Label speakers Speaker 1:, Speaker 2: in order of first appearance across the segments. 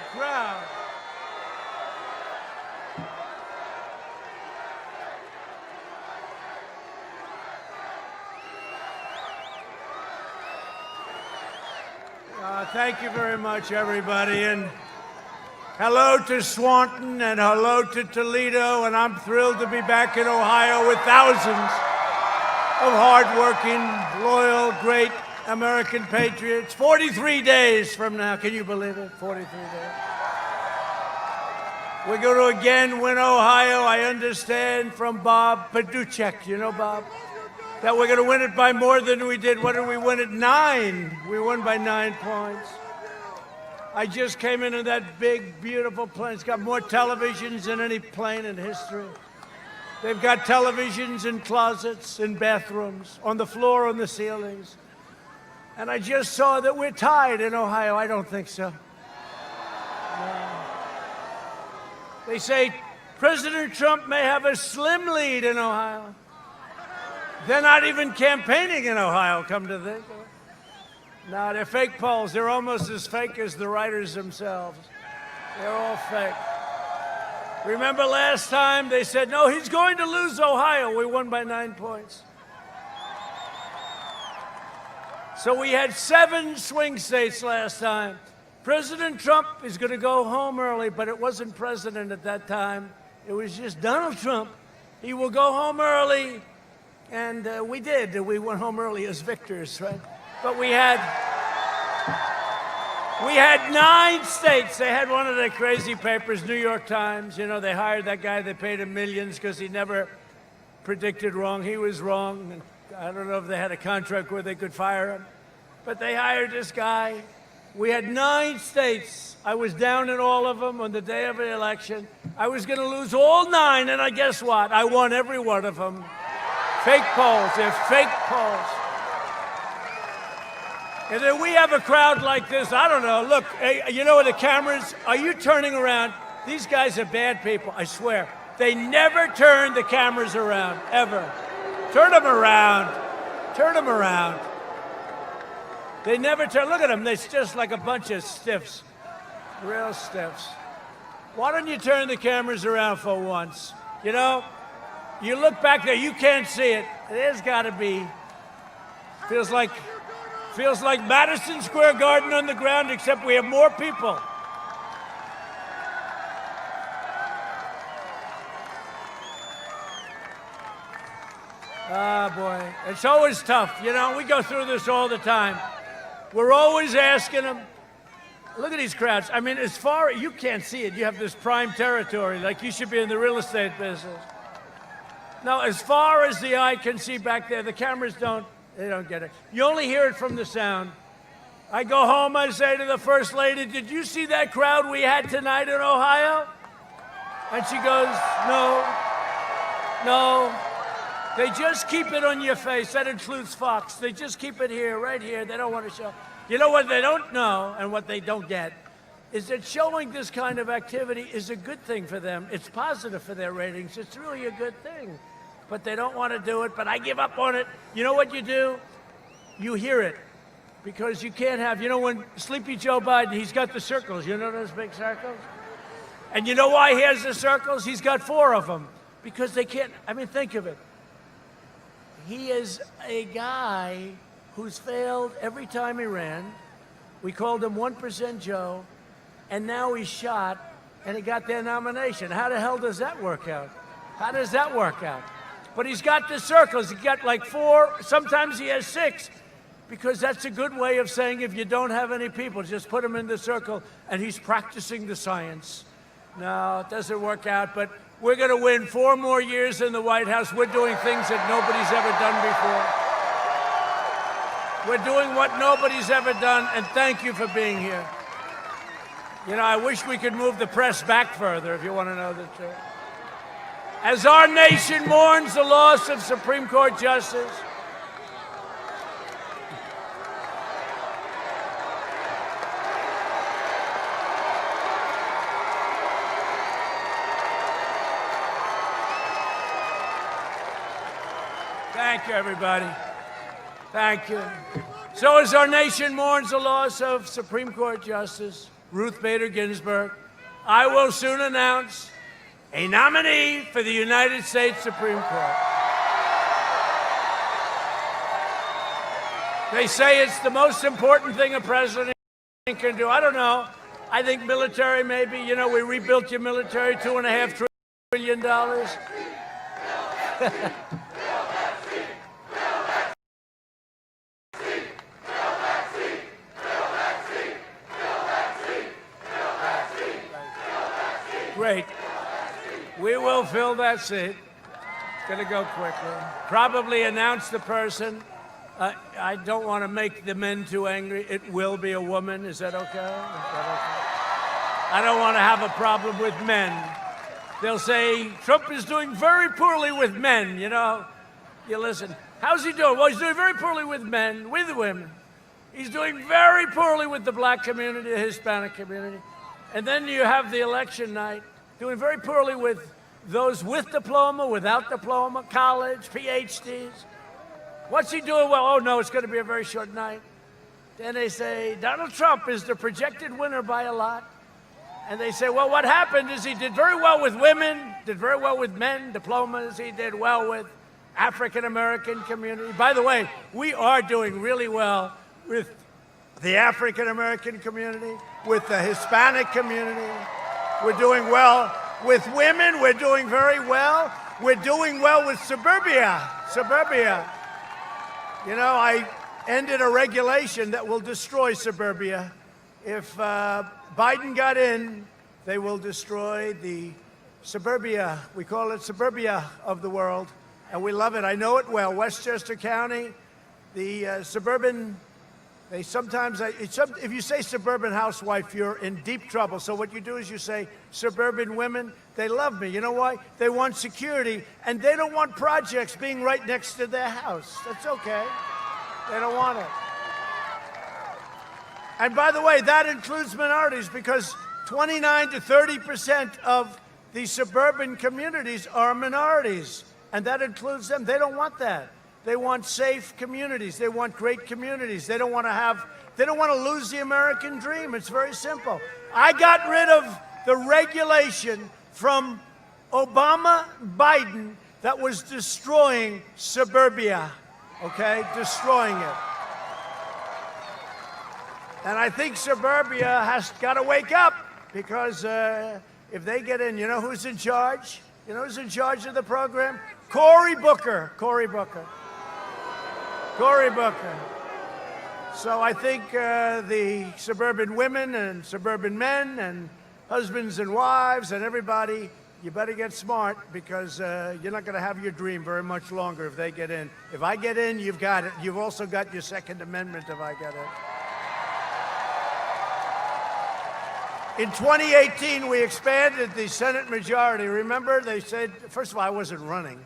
Speaker 1: great crowd. Thank you very much, everybody. And hello to Swanton and hello to Toledo. And I'm thrilled to be back in Ohio with thousands of hardworking, loyal, great American patriots. 43 days from now. Can you believe it? 43 days. We're going to again win Ohio. I understand from Bob Paduchek. You know Bob? That we're going to win it by more than we did. What did we win it? 9. We won by 9 points. I just came in that big, beautiful plane. It's got more televisions than any plane in history. They've got televisions in closets, in bathrooms, on the floor, on the ceilings. And I just saw that we're tied in Ohio. I don't think so. No. They say President Trump may have a slim lead in Ohio. They're not even campaigning in Ohio, come to think of it. No, they're fake polls. They're almost as fake as the writers themselves. They're all fake. Remember last time they said, no, he's going to lose Ohio. We won by 9 points. So we had 7 swing states last time. President Trump is going to go home early, but it wasn't president at that time. It was just Donald Trump. He will go home early. And we did. We went home early as victors, right? But we had 9 states. They had one of the crazy papers, New York Times. You know, they hired that guy. They paid him millions because he never predicted wrong. He was wrong. And I don't know if they had a contract where they could fire him. But they hired this guy. We had 9 states. I was down in all of them on the day of the election. I was going to lose all 9, and I guess what? I won every one of them. Fake polls. They're fake polls. And then we have a crowd like this. I don't know. Look, hey, you know the cameras? Are you turning around? These guys are bad people, I swear. They never turn the cameras around, ever. Turn them around. Turn them around. They never turn. Look at them. They're just like a bunch of stiffs. Real stiffs. Why don't you turn the cameras around for once? You know? You look back there, you can't see it. There's got to be. Feels like Madison Square Garden on the ground, except we have more people. Ah, boy. It's always tough. You know, we go through this all the time. We're always asking them. Look at these crowds. I mean, as far you can't see it. You have this prime territory, like you should be in the real estate business. Now, as far as the eye can see back there, the cameras don't get it. You only hear it from the sound. I go home, I say to the First Lady, did you see that crowd we had tonight in Ohio? And she goes, no. They just keep it on your face. That includes Fox. They just keep it here, right here. They don't want to show. You know what they don't know and what they don't get is that showing this kind of activity is a good thing for them. It's positive for their ratings. It's really a good thing. But they don't want to do it, but I give up on it. You know what you do? You hear it. Because you can't have, you know, when Sleepy Joe Biden, he's got the circles. You know those big circles? And you know why he has the circles? He's got 4 of them. Because they can't, I mean, think of it. He is a guy who's failed every time he ran. We called him 1% Joe. And now he's shot, and he got their nomination. How the hell does that work out? How does that work out? But he's got the circles. He got like 4. Sometimes he has 6. Because that's a good way of saying if you don't have any people, just put them in the circle, and he's practicing the science. No, it doesn't work out, but we're going to win 4 more years in the White House. We're doing things that nobody's ever done before. We're doing what nobody's ever done, and thank you for being here. You know, I wish we could move the press back further, if you want to know the truth. As our nation mourns the loss of Supreme Court Justice, thank you, everybody. Thank you. So as our nation mourns the loss of Supreme Court Justice Ruth Bader Ginsburg, I will soon announce a nominee for the United States Supreme Court. They say it's the most important thing a president can do. I don't know. I think military, maybe. You know, we rebuilt your military, $2.5 trillion. Great. We will fill that seat. It's going to go quickly. Probably announce the person. I don't want to make the men too angry. It will be a woman. Is that okay? Is that okay? I don't want to have a problem with men. They'll say, Trump is doing very poorly with men, you know. You listen. How's he doing? Well, he's doing very poorly with men, with women. He's doing very poorly with the black community, the Hispanic community. And then you have the election night, doing very poorly with those with diploma, without diploma, college, PhDs. What's he doing well? Oh, no, it's going to be a very short night. Then they say, Donald Trump is the projected winner by a lot. And they say, well, what happened is he did very well with women, did very well with men, diplomas. He did well with African-American community. By the way, we are doing really well with the African-American community, with the Hispanic community. We're doing well with women. We're doing very well. We're doing well with suburbia. You know, I ended a regulation that will destroy suburbia. If Biden got in, they will destroy the suburbia. We call it suburbia of the world, and we love it. I know it well. Westchester County, the suburban, they sometimes, if you say suburban housewife, you're in deep trouble. So what you do is you say suburban women. They love me. You know why? They want security, and they don't want projects being right next to their house. That's okay. They don't want it. And by the way, that includes minorities, because 29 to 30% of the suburban communities are minorities, and that includes them. They don't want that. They want safe communities. They want great communities. They don't want to lose the American dream. It's very simple. I got rid of the regulation from Obama, Biden, that was destroying suburbia, okay? Destroying it. And I think suburbia has got to wake up, because if they get in, you know who's in charge? You know who's in charge of the program? Cory Booker. So I think the suburban women and suburban men and husbands and wives and everybody, you better get smart, because you're not going to have your dream very much longer if they get in. If I get in, you've got it. You've also got your Second Amendment if I get in. In 2018, we expanded the Senate majority. Remember, they said, first of all, I wasn't running.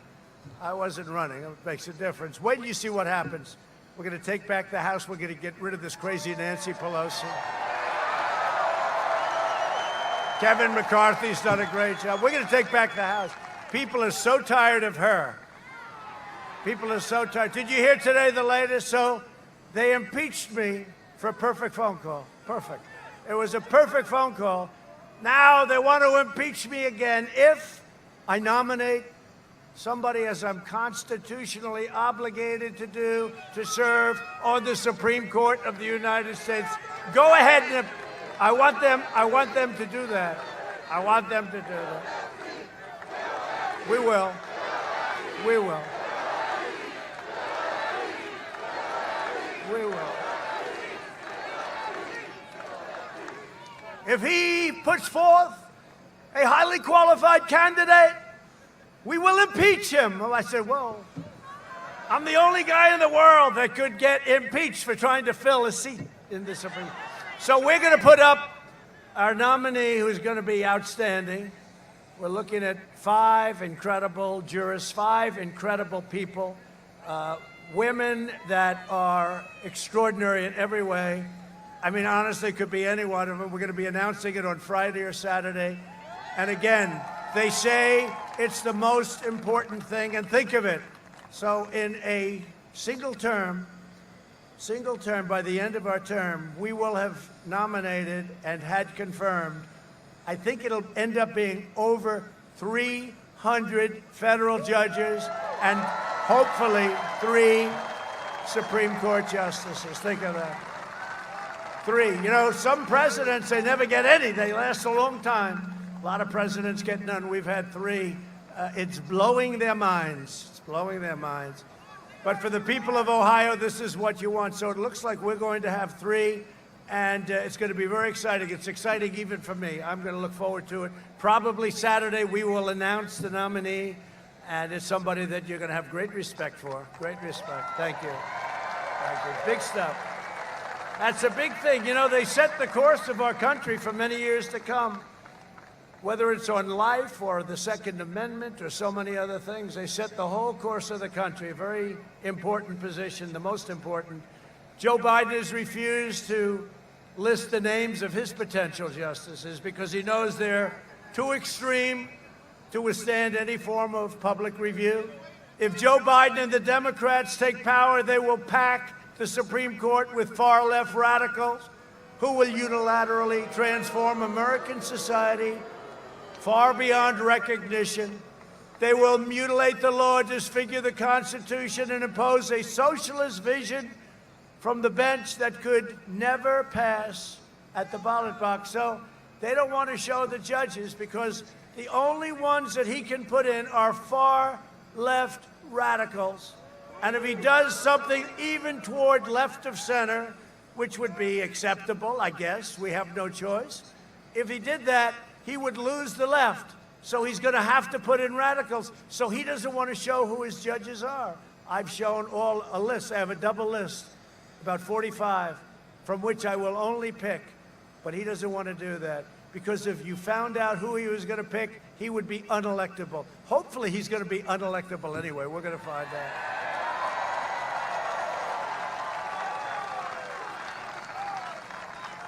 Speaker 1: It makes a difference. Wait till you see what happens. We're going to take back the House. We're going to get rid of this crazy Nancy Pelosi. Kevin McCarthy's done a great job. We're going to take back the House. People are so tired of her. People are so tired. Did you hear today the latest? So they impeached me for a perfect phone call. Perfect. It was a perfect phone call. Now they want to impeach me again if I nominate somebody, as I'm constitutionally obligated to do, to serve on the Supreme Court of the United States. Go ahead, and I want them to do that. I want them to do that. We will. If he puts forth a highly qualified candidate, we will impeach him. Well, I said, well, I'm the only guy in the world that could get impeached for trying to fill a seat in the Supreme Court. So we're going to put up our nominee, who's going to be outstanding. We're looking at 5 incredible jurists, 5 incredible people, women that are extraordinary in every way. I mean, honestly, it could be any one of them. We're going to be announcing it on Friday or Saturday. And again, they say it's the most important thing, and think of it. So in a single term, single term, by the end of our term, we will have nominated and had confirmed, I think it'll end up being over 300 federal judges and hopefully 3 Supreme Court justices. Think of that. 3. You know, some presidents, they never get any. They last a long time. A lot of presidents get none. We've had 3. It's blowing their minds. It's blowing their minds. But for the people of Ohio, this is what you want. So it looks like we're going to have 3, and it's going to be very exciting. It's exciting even for me. I'm going to look forward to it. Probably Saturday we will announce the nominee, and it's somebody that you're going to have great respect for. Great respect. Thank you. Thank you. Big stuff. That's a big thing. You know, they set the course of our country for many years to come. Whether it's on life or the Second Amendment or so many other things, they set the whole course of the country. A very important position, the most important. Joe Biden has refused to list the names of his potential justices because he knows they're too extreme to withstand any form of public review. If Joe Biden and the Democrats take power, they will pack the Supreme Court with far-left radicals who will unilaterally transform American society far beyond recognition. They will mutilate the law, disfigure the Constitution, and impose a socialist vision from the bench that could never pass at the ballot box. So they don't want to show the judges because the only ones that he can put in are far left radicals. And if he does something even toward left of center, which would be acceptable, I guess, we have no choice. If he did that, he would lose the left. So he's going to have to put in radicals. So he doesn't want to show who his judges are. I've shown a list. I have a double list, about 45, from which I will only pick. But he doesn't want to do that. Because if you found out who he was going to pick, he would be unelectable. Hopefully he's going to be unelectable anyway. We're going to find out.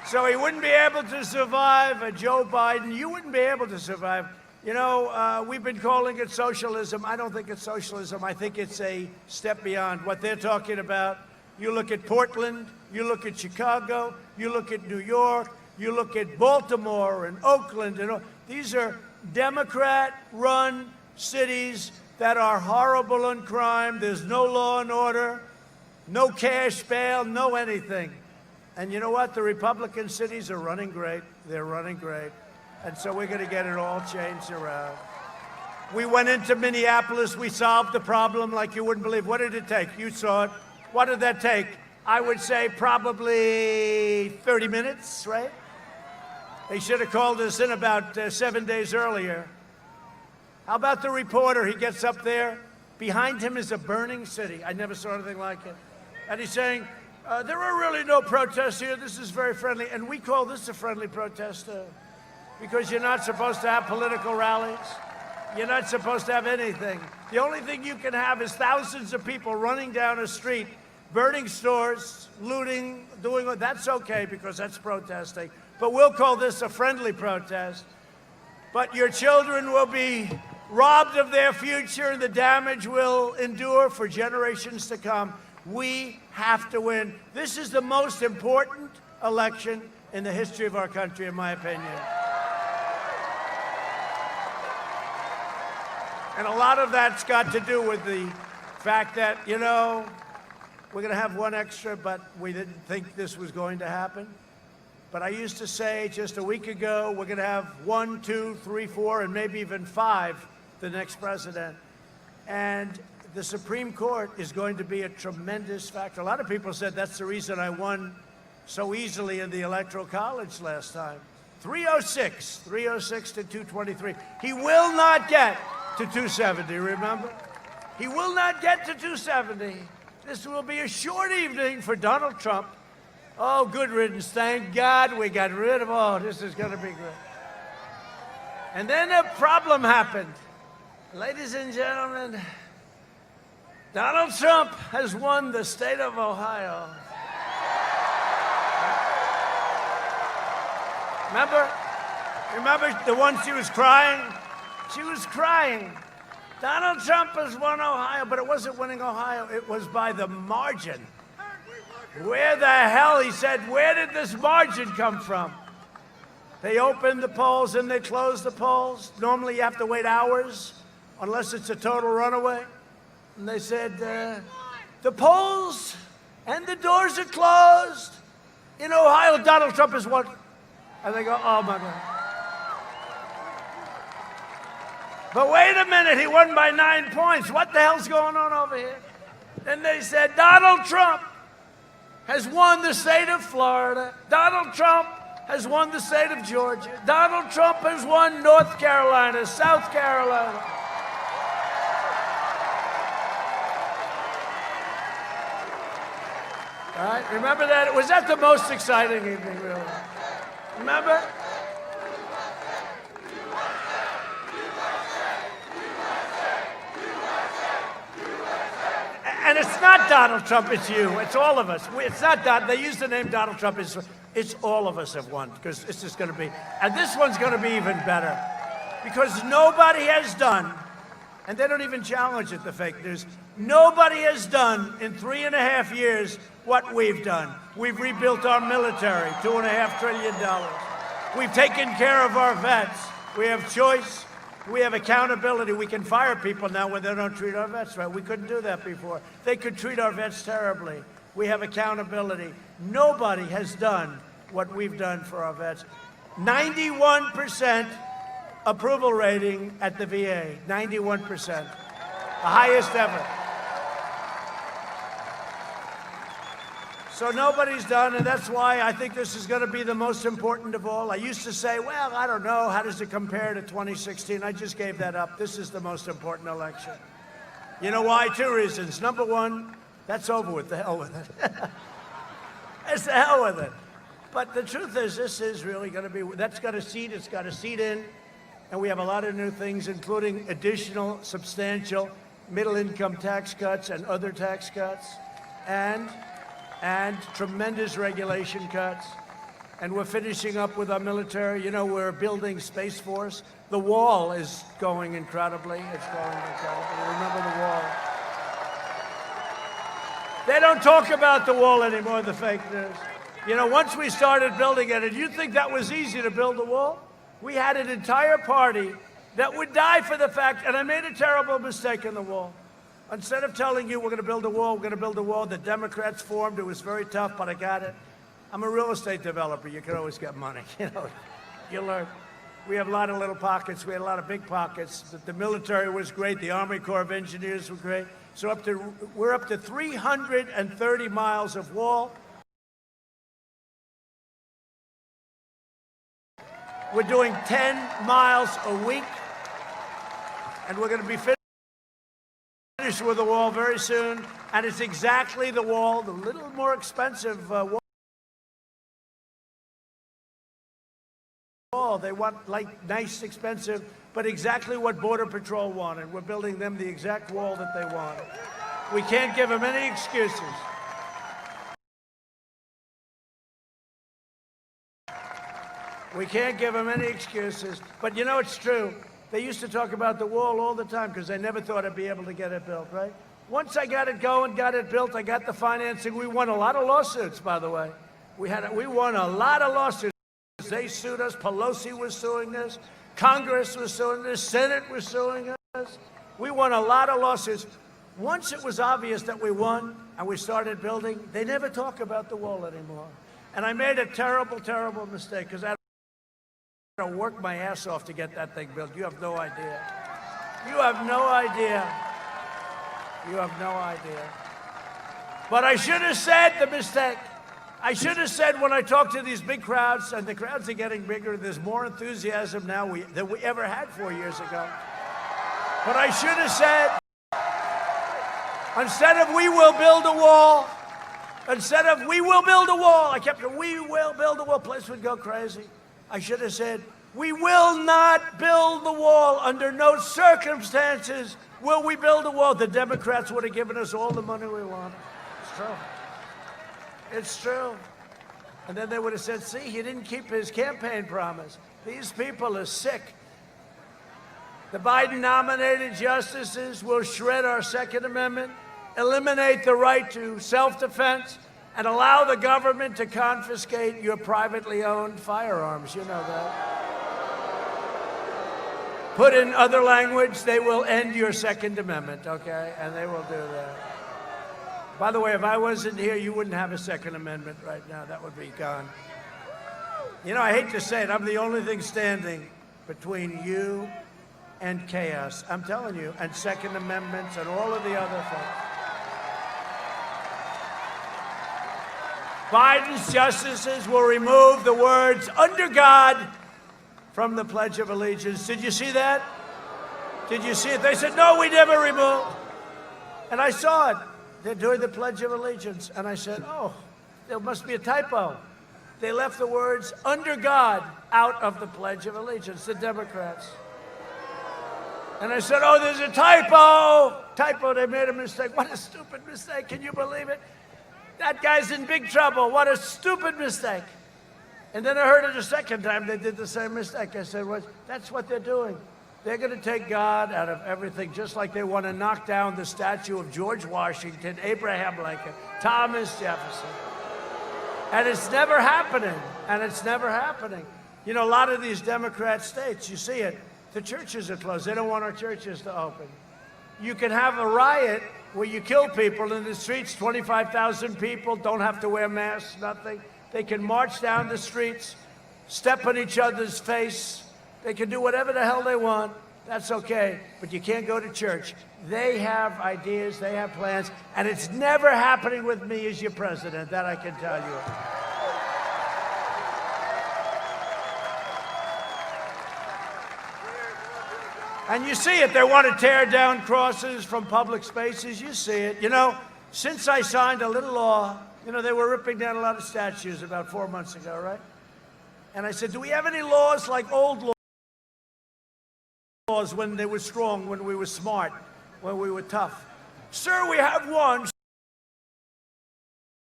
Speaker 1: So he wouldn't be able to survive a Joe Biden. You wouldn't be able to survive. You know, we've been calling it socialism. I don't think it's socialism. I think it's a step beyond what they're talking about. You look at Portland, you look at Chicago, you look at New York, you look at Baltimore and Oakland. And these are Democrat-run cities that are horrible on crime. There's no law and order, no cash bail, no anything. And you know what? The Republican cities are running great. They're running great. And so we're going to get it all changed around. We went into Minneapolis. We solved the problem like you wouldn't believe. What did it take? You saw it. What did that take? I would say probably 30 minutes, right? They should have called us in about 7 days earlier. How about the reporter? He gets up there. Behind him is a burning city. I never saw anything like it. And he's saying, there are really no protests here. This is very friendly. And we call this a friendly protest because you're not supposed to have political rallies. You're not supposed to have anything. The only thing you can have is thousands of people running down a street, burning stores, looting, doing what. That's okay because that's protesting. But we'll call this a friendly protest. But your children will be robbed of their future and the damage will endure for generations to come. We have to win. This is the most important election in the history of our country, in my opinion. And a lot of that's got to do with the fact that, you know, we're going to have one extra, but we didn't think this was going to happen. But I used to say just a week ago, we're going to have 1, 2, 3, 4, and maybe even 5 the next president. And the Supreme Court is going to be a tremendous factor. A lot of people said that's the reason I won so easily in the Electoral College last time. 306 to 223. He will not get to 270, remember? He will not get to 270. This will be a short evening for Donald Trump. Oh, good riddance. Thank God we got rid of, oh, this is going to be great. And then a problem happened. Ladies and gentlemen, Donald Trump has won the state of Ohio. Remember the one she was crying? She was crying. Donald Trump has won Ohio, but it wasn't winning Ohio. It was by the margin. Where the hell, he said, where did this margin come from? They opened the polls and they closed the polls. Normally you have to wait hours, unless it's a total runaway. And they said, the polls and the doors are closed. In Ohio, Donald Trump has won. And they go, oh my God. But wait a minute, he won by 9 points. What the hell's going on over here? Then they said, Donald Trump has won the state of Florida. Donald Trump has won the state of Georgia. Donald Trump has won North Carolina, South Carolina. All right, remember that? Was that the most exciting evening, really? Remember? And it's not Donald Trump, it's you. It's all of us. It's not Donald. They use the name Donald Trump. It's all of us have won, because this is going to be, and this one's going to be even better, because nobody has done, and they don't even challenge it, the fake news, nobody has done in 3.5 years what we've done. We've rebuilt our military, $2.5 trillion. We've taken care of our vets. We have choice. We have accountability. We can fire people now when they don't treat our vets right. We couldn't do that before. They could treat our vets terribly. We have accountability. Nobody has done what we've done for our vets. 91% approval rating at the VA. 91%. The highest ever. So nobody's done, and that's why I think this is going to be the most important of all. I used to say, well, I don't know, how does it compare to 2016? I just gave that up. This is the most important election. You know why? 2 reasons. Number one, that's over with. The hell with it. It's the hell with it. But the truth is, this is really going to be, that's got a seat, it's got a seat in, and we have a lot of new things, including additional, substantial middle-income tax cuts and other tax cuts, and tremendous regulation cuts. And we're finishing up with our military. You know, we're building Space Force. The wall is going incredibly. It's going incredibly. Remember the wall. They don't talk about the wall anymore, the fake news. You know, once we started building it, and you think that was easy to build the wall? We had an entire party that would die for the fact, and I made a terrible mistake in the wall. Instead of telling you we're going to build a wall, we're going to build a wall, the Democrats formed. It was very tough, but I got it. I'm a real estate developer. You can always get money. You know, you learn. We have a lot of little pockets. We had a lot of big pockets. The military was great. The Army Corps of Engineers were great. So we're up to 330 miles of wall. We're doing 10 miles a week, and we're going to be finished with the wall very soon, and it's exactly the wall, the little more expensive wall. They want like nice, expensive, but exactly what Border Patrol wanted. We're building them the exact wall that they wanted. We can't give them any excuses. We can't give them any excuses. But you know, it's true. They used to talk about the wall all the time because they never thought I'd be able to get it built, right? Once I got it going, got it built, I got the financing. We won a lot of lawsuits, by the way. We won a lot of lawsuits. They sued us. Pelosi was suing us. Congress was suing us. Senate was suing us. We won a lot of lawsuits. Once it was obvious that we won and we started building, they never talk about the wall anymore. And I made a terrible, terrible mistake because I had to work my ass off to get that thing built. You have no idea. You have no idea. You have no idea. But I should have said the mistake. I should have said when I talk to these big crowds, and the crowds are getting bigger, there's more enthusiasm now than we ever had 4 years ago. But I should have said, instead of we will build a wall, instead of we will build a wall, I kept saying, we will build a wall, place would go crazy. I should have said, we will not build the wall. Under no circumstances will we build a wall. The Democrats would have given us all the money we wanted. It's true. It's true. And then they would have said, see, he didn't keep his campaign promise. These people are sick. The Biden-nominated justices will shred our Second Amendment, eliminate the right to self-defense, and allow the government to confiscate your privately owned firearms. You know that. Put in other language, they will end your Second Amendment, okay? And they will do that. By the way, if I wasn't here, you wouldn't have a Second Amendment right now. That would be gone. You know, I hate to say it, I'm the only thing standing between you and chaos. I'm telling you, and Second Amendments and all of the other things. Biden's justices will remove the words "under God" from the Pledge of Allegiance. Did you see that? Did you see it? They said, no, we never removed. And I saw it. They're doing the Pledge of Allegiance. And I said, oh, there must be a typo. They left the words "under God" out of the Pledge of Allegiance, the Democrats. And I said, oh, there's a typo. Typo, they made a mistake. What a stupid mistake. Can you believe it? That guy's in big trouble. What a stupid mistake. And then I heard it a second time. They did the same mistake. I said, well, that's what they're doing. They're going to take God out of everything, just like they want to knock down the statue of George Washington, Abraham Lincoln, Thomas Jefferson. And it's never happening. And it's never happening. You know, a lot of these Democrat states, you see it, the churches are closed. They don't want our churches to open. You can have a riot where you kill people in the streets, 25,000 people, don't have to wear masks, nothing. They can march down the streets, step on each other's face. They can do whatever the hell they want. That's okay, but you can't go to church. They have ideas, they have plans, and it's never happening with me as your president, that I can tell you. And you see it. They want to tear down crosses from public spaces. You see it. You know, since I signed a little law, you know, they were ripping down a lot of statues about 4 months ago, right? And I said, do we have any laws like old laws when they were strong, when we were smart, when we were tough? Sir, we have one.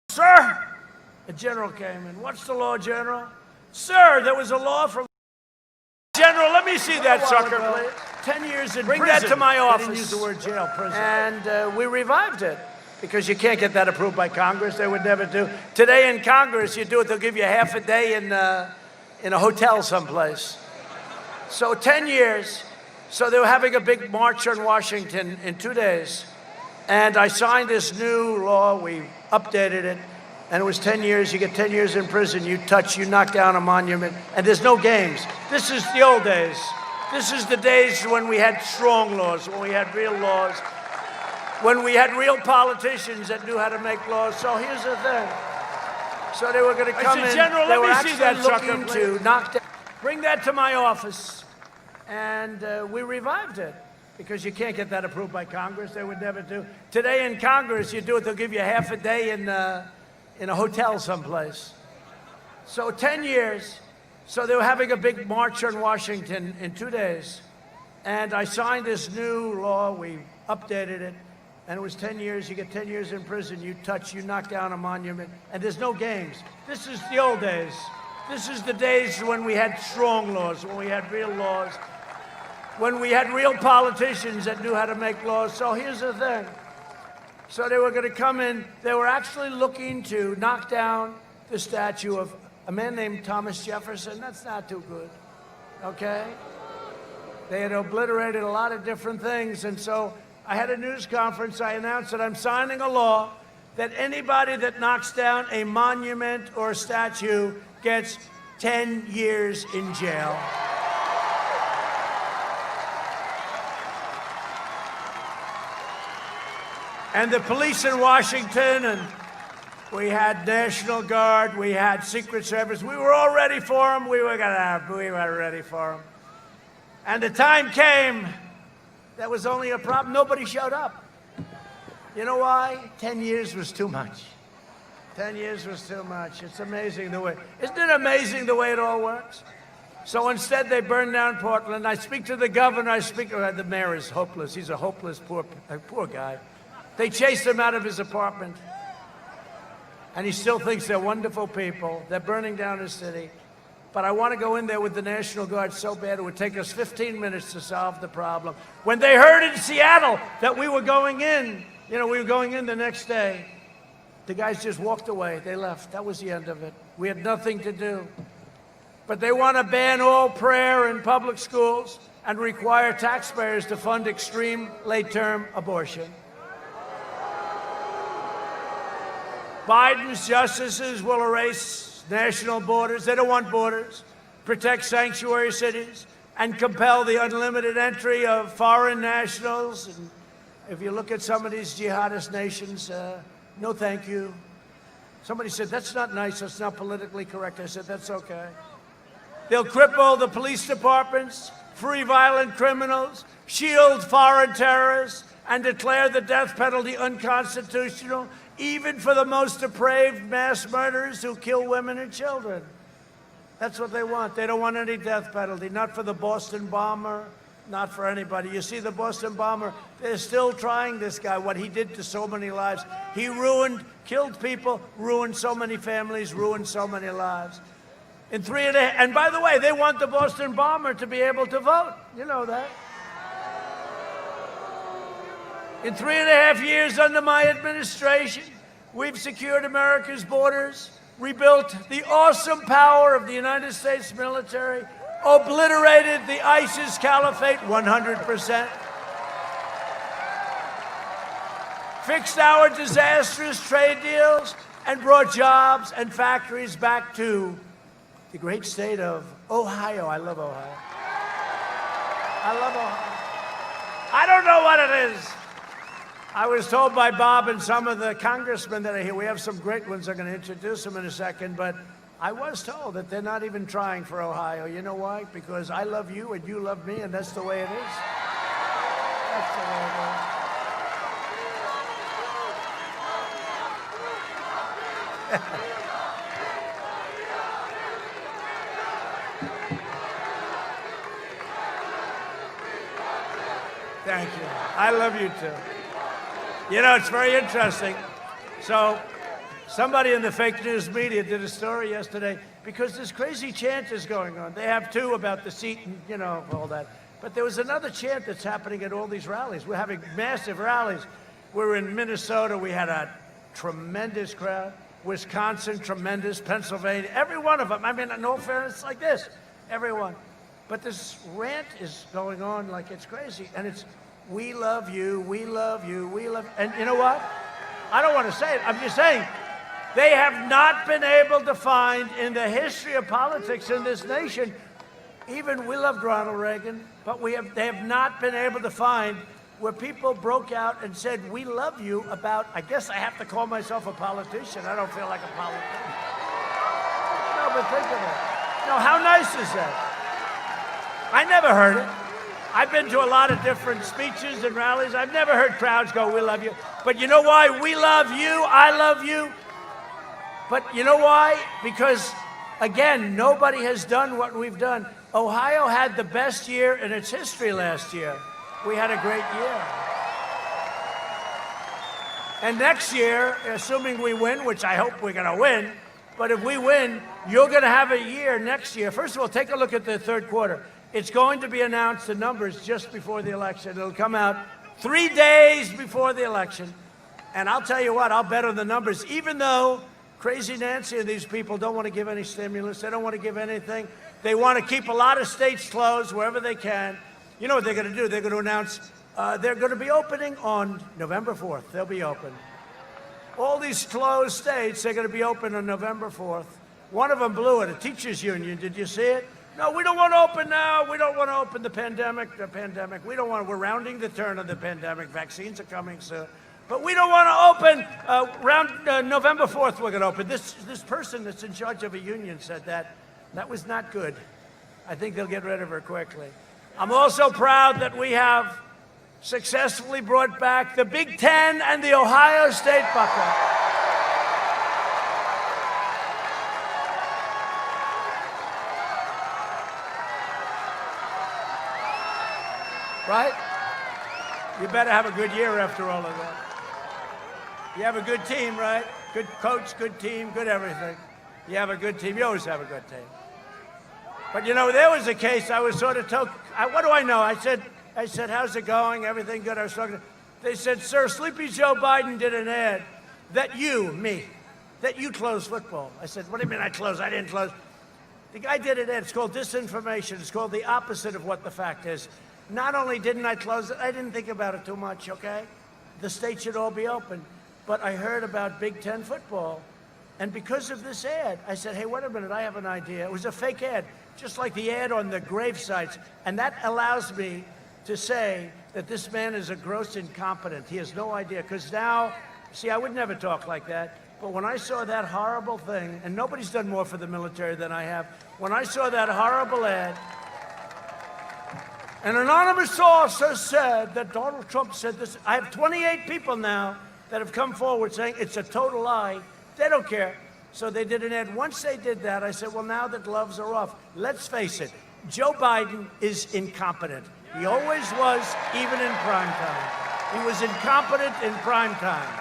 Speaker 1: Sir! A general came in. What's the law, General? Sir, there was a law from... General, let me see that sucker, please. 10 years in prison. Bring that to my office. They didn't use the word jail, prison. And we revived it, because you can't get that approved by Congress. They would never do. Today in Congress, you do it, they'll give you half a day in a hotel someplace. So 10 years. So they were having a big march on Washington in 2 days. And I signed this new law. We updated it. And it was 10 years. You get 10 years in prison. You knock down a monument. And there's no games. This is the old days. This is the days when we had strong laws, when we had real laws, when we had real politicians that knew how to make laws. So here's the thing. So they were going to come in.
Speaker 2: General,
Speaker 1: they were
Speaker 2: let me see that sucker,
Speaker 1: looking to knock down. Bring that to my office. And we revived it, because you can't get that approved by Congress. They would never do. Today in Congress, you do it, they'll give you half a day in a hotel someplace. So 10 years. So they were having a big march on Washington in 2 days. And I signed this new law. We updated it. And it was 10 years. You get 10 years in prison. You knock down a monument. And there's no games. This is the old days. This is the days when we had strong laws, when we had real laws, when we had real politicians that knew how to make laws. So here's the thing. So they were going to come in. They were actually looking to knock down the statue of a man named Thomas Jefferson. That's not too good, okay? They had obliterated a lot of different things. And so I had a news conference. I announced that I'm signing a law that anybody that knocks down a monument or a statue gets 10 years in jail. And the police in Washington, and we had National Guard, we had Secret Service. We were all ready for them. We were ready for them. And the time came, there was only a problem. Nobody showed up. You know why? 10 years was too much. 10 years was too much. It's amazing the way, isn't it amazing the way it all works? So instead, they burned down Portland. I speak to the governor. The mayor is hopeless. He's a hopeless, poor guy. They chased him out of his apartment. And he still thinks they're wonderful people. They're burning down his city. But I want to go in there with the National Guard so bad it would take us 15 minutes to solve the problem. When they heard in Seattle that we were going in, we were going in the next day, The guys just walked away. They left. That was the end of it. We had nothing to do. But they want to ban all prayer in public schools and require taxpayers to fund extreme late-term abortion. Biden's justices will erase national borders. They don't want borders. Protect sanctuary cities and compel the unlimited entry of foreign nationals. And if you look at some of these jihadist nations, no thank you. Somebody said, that's not nice, that's not politically correct. I said, that's okay. They'll cripple the police departments, free violent criminals, shield foreign terrorists, and declare the death penalty unconstitutional, even for the most depraved mass murderers who kill women and children. That's what they want. They don't want any death penalty, not for the Boston bomber, not for anybody. You see, the Boston bomber, they're still trying this guy, what he did to so many lives. He ruined, killed people, ruined so many families, ruined so many lives. And by the way, they want the Boston bomber to be able to vote. You know that. In 3.5 years under my administration, we've secured America's borders, rebuilt the awesome power of the United States military, obliterated the ISIS caliphate 100%, fixed our disastrous trade deals, and brought jobs and factories back to the great state of Ohio. I love Ohio. I love Ohio. I don't know what it is. I was told by Bob and some of the congressmen that are here, we have some great ones, I'm going to introduce them in a second, but I was told that they're not even trying for Ohio. You know why? Because I love you and you love me, and that's the way it is. That's the way it is. Thank you. I love you too. You know, it's very interesting. So, somebody in the fake news media did a story yesterday because this crazy chant is going on. They have two about the seat and, you know, all that. But there was another chant that's happening at all these rallies. We're having massive rallies. We're in Minnesota. We had a tremendous crowd. Wisconsin, tremendous. Pennsylvania, every one of them. I mean, in all fairness, like this, everyone. But this rant is going on like it's crazy. And it's, we love you, we love you, we love you. And you know what? I don't want to say it. I'm just saying, they have not been able to find in the history of politics in this nation, even we loved Ronald Reagan, but they have not been able to find where people broke out and said, we love you about, I guess I have to call myself a politician. I don't feel like a politician. No, but think of it. No, how nice is that? I never heard it. I've been to a lot of different speeches and rallies. I've never heard crowds go, we love you. But you know why? We love you, I love you. But you know why? Because, again, nobody has done what we've done. Ohio had the best year in its history last year. We had a great year. And next year, assuming we win, which I hope we're going to win, but if we win, you're going to have a year next year. First of all, take a look at the third quarter. It's going to be announced, the numbers, just before the election. It'll come out 3 days before the election. And I'll tell you what, I'll bet on the numbers, even though Crazy Nancy and these people don't want to give any stimulus. They don't want to give anything. They want to keep a lot of states closed wherever they can. You know what they're going to do? They're going to announce they're going to be opening on November 4th. They'll be open. All these closed states, they're going to be open on November 4th. One of them blew it, a teachers union. Did you see it? No, we don't want to open now. We don't want to open the pandemic. We don't want to. We're rounding the turn of the pandemic. Vaccines are coming soon. But we don't want to open around November 4th, we're going to open. This person that's in charge of a union said that. That was not good. I think they'll get rid of her quickly. I'm also proud that we have successfully brought back the Big Ten and the Ohio State Buckeye. Right? You better have a good year after all of that. You have a good team, right? Good coach, good team, good everything. You have a good team. You always have a good team. But, you know, there was a case I was sort of told, what do I know? I said, how's it going? Everything good? I was talking. They said, sir, Sleepy Joe Biden did an ad that you closed football. I said, what do you mean I closed? I didn't close. The guy did it. It's called disinformation. It's called the opposite of what the fact is. Not only didn't I close it, I didn't think about it too much, okay? The state should all be open. But I heard about Big Ten football. And because of this ad, I said, hey, wait a minute, I have an idea. It was a fake ad, just like the ad on the grave sites. And that allows me to say that this man is a gross incompetent. He has no idea. Because now, see, I would never talk like that. But when I saw that horrible thing, and nobody's done more for the military than I have, when I saw that horrible ad, an anonymous source has said that Donald Trump said this. I have 28 people now that have come forward saying it's a total lie. They don't care. So they did an ad. Once they did that, I said, well, now the gloves are off. Let's face it, Joe Biden is incompetent. He always was, even in prime time. He was incompetent in prime time.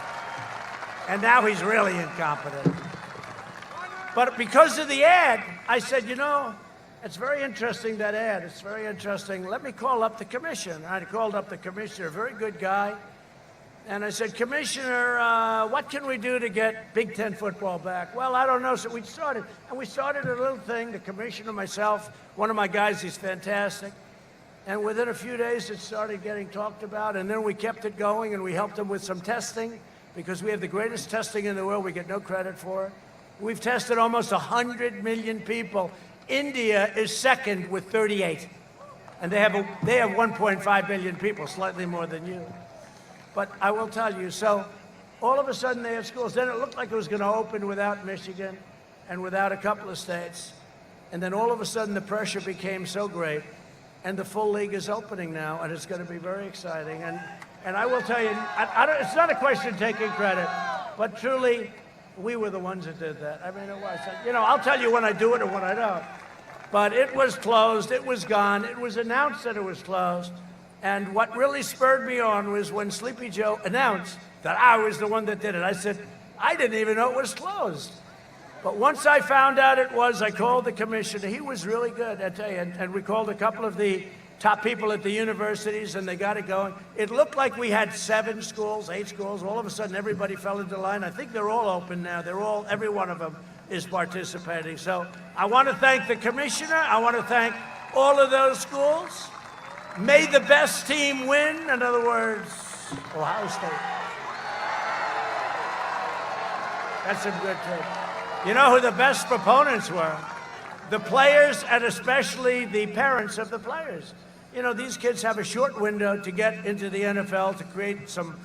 Speaker 1: And now he's really incompetent. But because of the ad, I said, you know, it's very interesting, that ad. It's very interesting. Let me call up the commission. I called up the commissioner, a very good guy. And I said, Commissioner, what can we do to get Big Ten football back? Well, I don't know. So we started. And we started a little thing, the commissioner, myself, one of my guys, he's fantastic. And within a few days, it started getting talked about. And then we kept it going, and we helped them with some testing, because we have the greatest testing in the world. We get no credit for it. We've tested almost 100 million people. India is second with 38. And they have 1.5 million people, slightly more than you. But I will tell you, so all of a sudden they have schools. Then it looked like it was going to open without Michigan and without a couple of states. And then all of a sudden the pressure became so great. And the full league is opening now, and it's going to be very exciting. And I will tell you, it's not a question of taking credit, but truly, we were the ones that did that. I mean, it was. You know, I'll tell you when I do it and when I don't. But it was closed. It was gone. It was announced that it was closed. And what really spurred me on was when Sleepy Joe announced that I was the one that did it. I said, I didn't even know it was closed. But once I found out it was, I called the commissioner. He was really good, I tell you. And we called a couple of the top people at the universities, and they got it going. It looked like we had 7 schools, 8 schools. All of a sudden, everybody fell into line. I think they're all open now. Every one of them is participating. So I want to thank the commissioner. I want to thank all of those schools. May the best team win. In other words, Ohio State. That's some good tape. You know who the best proponents were? The players, and especially the parents of the players. You know, these kids have a short window to get into the NFL to create some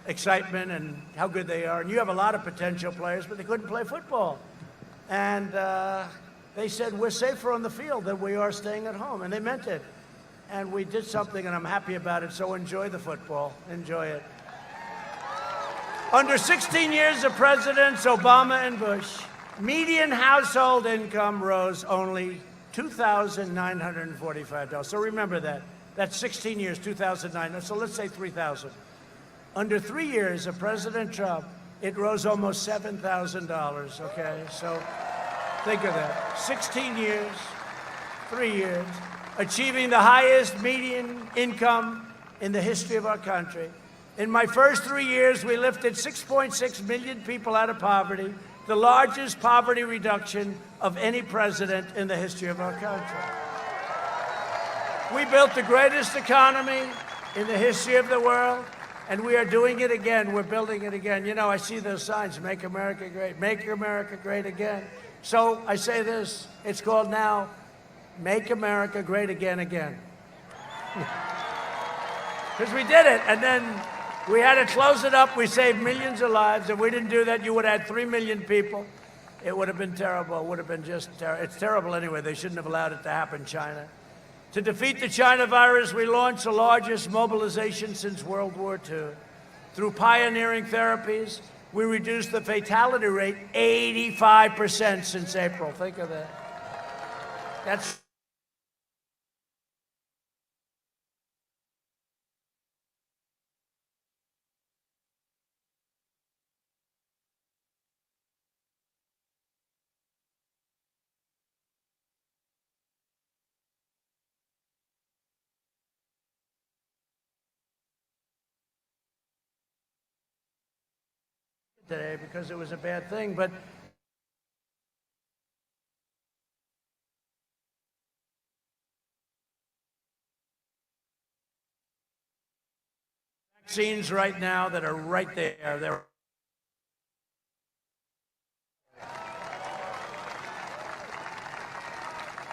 Speaker 1: excitement and how good they are. And you have a lot of potential players, but they couldn't play football. And they said, we're safer on the field than we are staying at home. And they meant it. And we did something, and I'm happy about it. So enjoy the football. Enjoy it. Under 16 years of presidents Obama and Bush, median household income rose only $2,945. So remember that. That's 16 years, 2009. So let's say 3,000. Under 3 years of President Trump, it rose almost $7,000, okay? So think of that. 16 years, 3 years, achieving the highest median income in the history of our country. In my first 3 years, we lifted 6.6 million people out of poverty, the largest poverty reduction of any president in the history of our country. We built the greatest economy in the history of the world, and we are doing it again. We're building it again. You know, I see those signs, Make America Great, Make America Great Again. So I say this, it's called now, Make America Great Again, again. Because we did it, and then we had to close it up. We saved millions of lives. If we didn't do that, you would have had 3 million people. It would have been terrible. It would have been just terrible. It's terrible anyway. They shouldn't have allowed it to happen, China. To defeat the China virus, we launched the largest mobilization since World War II. Through pioneering therapies, we reduced the fatality rate 85% since April. Think of that. That's today because it was a bad thing, but vaccines right now that are right there. They're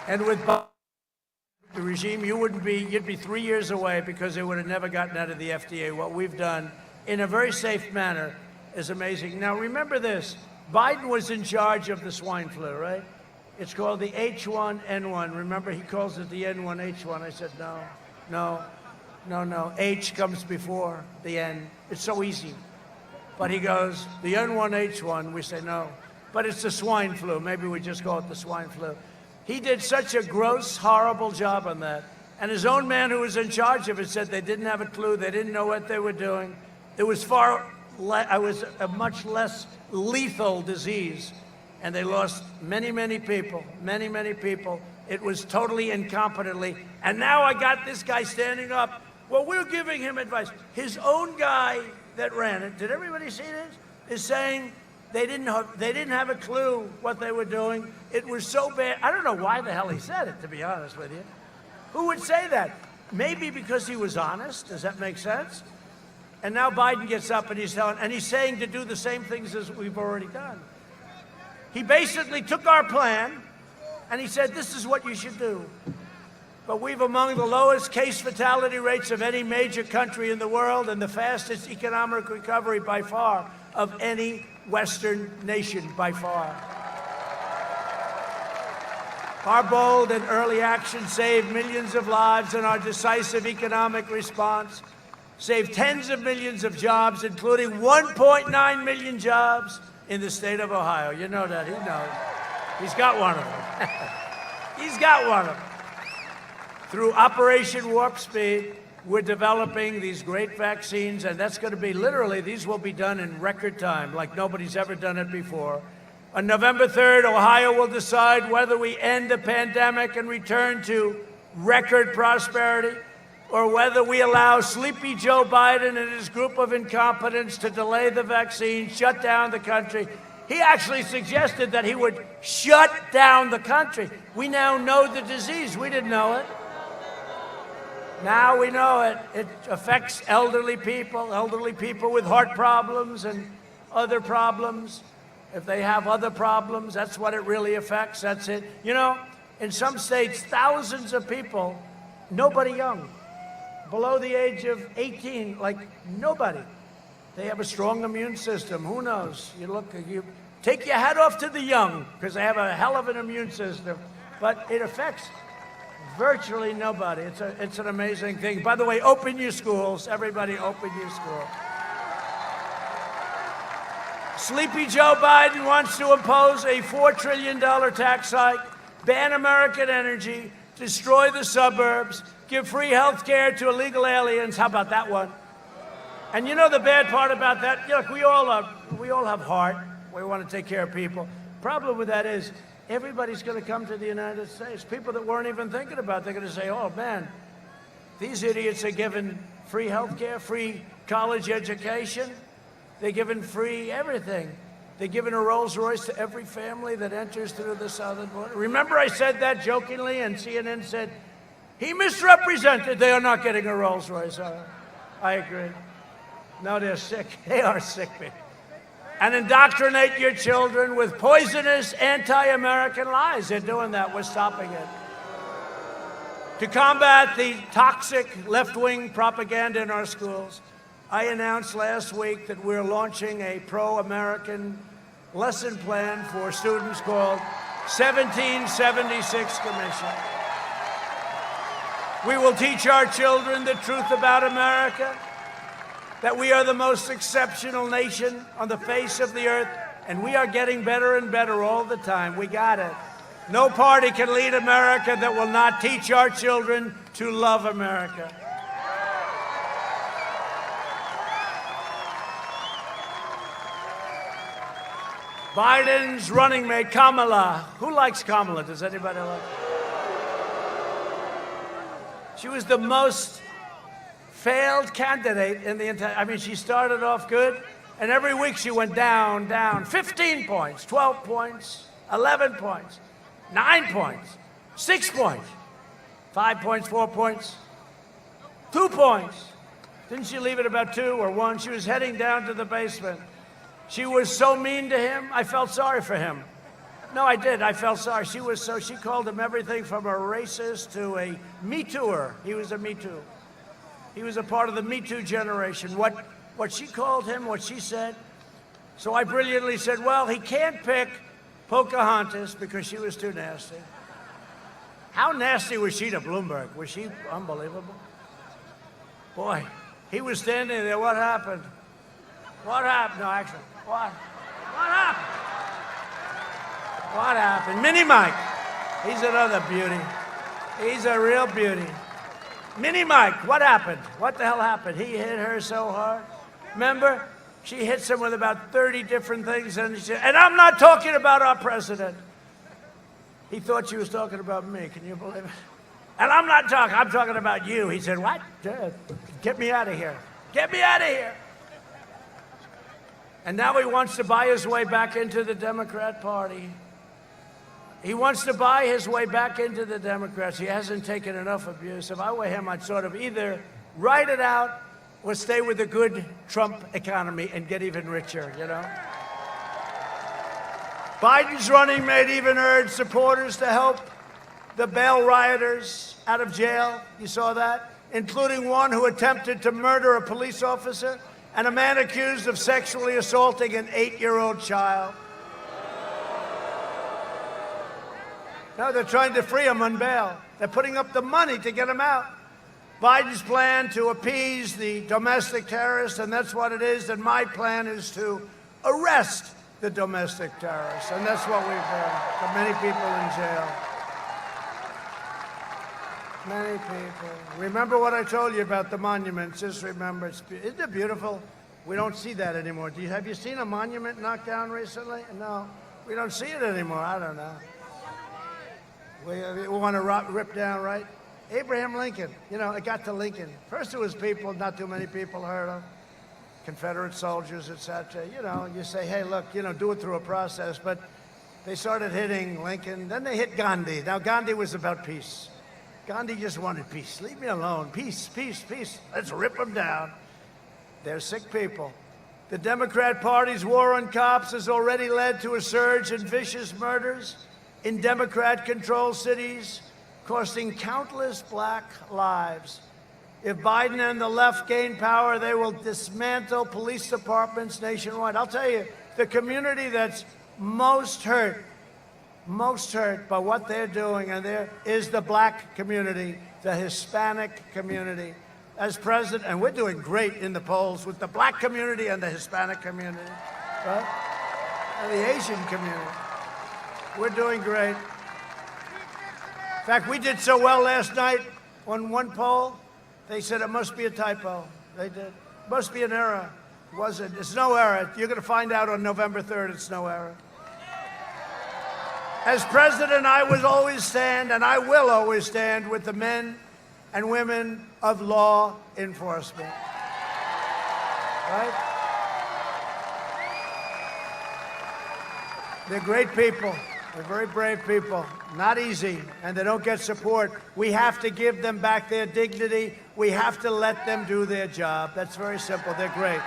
Speaker 1: and with the regime, you'd be 3 years away because they would have never gotten out of the FDA. What we've done in a very safe manner is amazing. Now, remember this. Biden was in charge of the swine flu, right? It's called the H1N1. Remember, he calls it the N1H1. I said, no. H comes before the N. It's so easy. But he goes, the N1H1. We say, no. But it's the swine flu. Maybe we just call it the swine flu. He did such a gross, horrible job on that. And his own man who was in charge of it said they didn't have a clue. They didn't know what they were doing. It was a much less lethal disease. And they lost many, many people, many people. It was totally incompetently. And now I got this guy standing up. Well, we're giving him advice. His own guy that ran it, did everybody see this? Is saying they didn't have a clue what they were doing. It was so bad. I don't know why the hell he said it, to be honest with you. Who would say that? Maybe because he was honest. Does that make sense? And now Biden gets up and he's saying to do the same things as we've already done. He basically took our plan and he said, this is what you should do. But we've among the lowest case fatality rates of any major country in the world and the fastest economic recovery by far of any Western nation by far. Our bold and early action saved millions of lives, and our decisive economic response saved tens of millions of jobs, including 1.9 million jobs in the state of Ohio. You know that. He knows. He's got one of them. He's got one of them. Through Operation Warp Speed, we're developing these great vaccines, and that's going to be literally, these will be done in record time, like nobody's ever done it before. On November 3rd, Ohio will decide whether we end the pandemic and return to record prosperity, or whether we allow sleepy Joe Biden and his group of incompetents to delay the vaccine, shut down the country. He actually suggested that he would shut down the country. We now know the disease. We didn't know it. Now we know it. It affects elderly people with heart problems and other problems. If they have other problems, that's what it really affects. That's it. You know, in some states, thousands of people, nobody young, below the age of 18, like nobody. They have a strong immune system. Who knows? You take your hat off to the young, because they have a hell of an immune system. But it affects virtually nobody. It's an amazing thing. By the way, open your schools. Everybody open your school. Sleepy Joe Biden wants to impose a $4 trillion tax hike, ban American energy, destroy the suburbs, give free health care to illegal aliens. How about that one? And you know the bad part about that? Look, we all have heart. We want to take care of people. Problem with that is everybody's going to come to the United States. People that weren't even thinking about it, they're going to say, oh, man, these idiots are given free health care, free college education. They're given free everything. They're giving a Rolls Royce to every family that enters through the southern border. Remember I said that jokingly, and CNN said, he misrepresented. They are not getting a Rolls Royce. I agree. No, they're sick. They are sick people. And indoctrinate your children with poisonous anti-American lies. They're doing that. We're stopping it. To combat the toxic left-wing propaganda in our schools, I announced last week that we're launching a pro-American lesson plan for students called 1776 Commission. We will teach our children the truth about America, that we are the most exceptional nation on the face of the earth, and we are getting better and better all the time. We got it. No party can lead America that will not teach our children to love America. Biden's running mate, Kamala. Who likes Kamala? Does anybody like her? She was the most failed candidate in the entire, I mean, she started off good, And every week she went down, down. 15 points, 12 points, 11 points, 9 points, 6 points, 5 points, 4 points, 2 points. Didn't she leave at about 2 or 1? She was heading down to the basement. She was so mean to him, I felt sorry for him. No, I did. I felt sorry. She called him everything from a racist to a Me Tooer. He was a Me Too. He was a part of the Me Too generation. What she called him, what she said. So I brilliantly said, well, he can't pick Pocahontas because she was too nasty. How nasty was she to Bloomberg? Was she unbelievable? Boy, he was standing there. What happened? What happened? No, actually, what happened? What happened? Mini Mike. He's another beauty. He's a real beauty. Mini Mike, what happened? What the hell happened? He hit her so hard. Remember? She hits him with about 30 different things, and she said, and I'm not talking about our president. He thought she was talking about me. Can you believe it? And I'm talking about you. He said, what? Get me out of here. Get me out of here. And now he wants to buy his way back into the Democrat Party. He wants to buy his way back into the Democrats. He hasn't taken enough abuse. If I were him, I'd sort of either write it out or stay with the good Trump economy and get even richer, you know? Biden's running mate even urged supporters to help the bail rioters out of jail. You saw that? Including one who attempted to murder a police officer and a man accused of sexually assaulting an 8-year-old child. No, they're trying to free him on bail. They're putting up the money to get him out. Biden's plan to appease the domestic terrorists, and that's what it is, and my plan is to arrest the domestic terrorists, and that's what we've done. Got many people in jail. Many people. Remember what I told you about the monuments. Just remember, isn't it beautiful? We don't see that anymore. Have you seen a monument knocked down recently? No, we don't see it anymore. I don't know. We want to rip down, right? Abraham Lincoln, you know, it got to Lincoln. First it was people, not too many people heard of, Confederate soldiers, etc. You know, you say, hey, look, you know, do it through a process. But they started hitting Lincoln. Then they hit Gandhi. Now, Gandhi was about peace. Gandhi just wanted peace. Leave me alone. Peace, peace, peace. Let's rip them down. They're sick people. The Democrat Party's war on cops has already led to a surge in vicious murders in Democrat-controlled cities, costing countless black lives. If Biden and the left gain power, they will dismantle police departments nationwide. I'll tell you, the community that's most hurt by what they're doing, and there is the black community, the Hispanic community. As president, and we're doing great in the polls with the black community and the Hispanic community, right? And the Asian community. We're doing great. In fact, we did so well last night on one poll, they said it must be a typo. They did. It must be an error. It wasn't. It's no error. You're going to find out on November 3rd it's no error. As president, I will always stand, and I will always stand with the men and women of law enforcement. Right? They're great people. They're very brave people. Not easy, and they don't get support. We have to give them back their dignity. We have to let them do their job. That's very simple. They're great.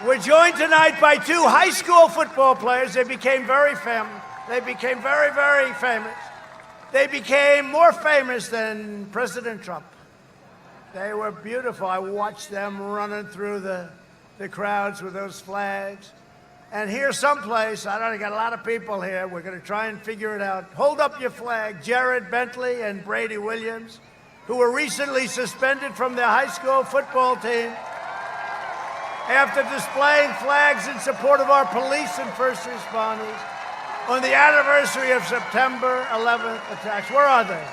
Speaker 1: We're joined tonight by two high school football players. They became very famous. They became very, very famous. They became more famous than President Trump. They were beautiful. I watched them running through the crowds with those flags. And here someplace, I don't know, got a lot of people here. We're going to try and figure it out. Hold up your flag. Jared Bentley and Brady Williams, who were recently suspended from their high school football team after displaying flags in support of our police and first responders on the anniversary of September 11th attacks. Where are they?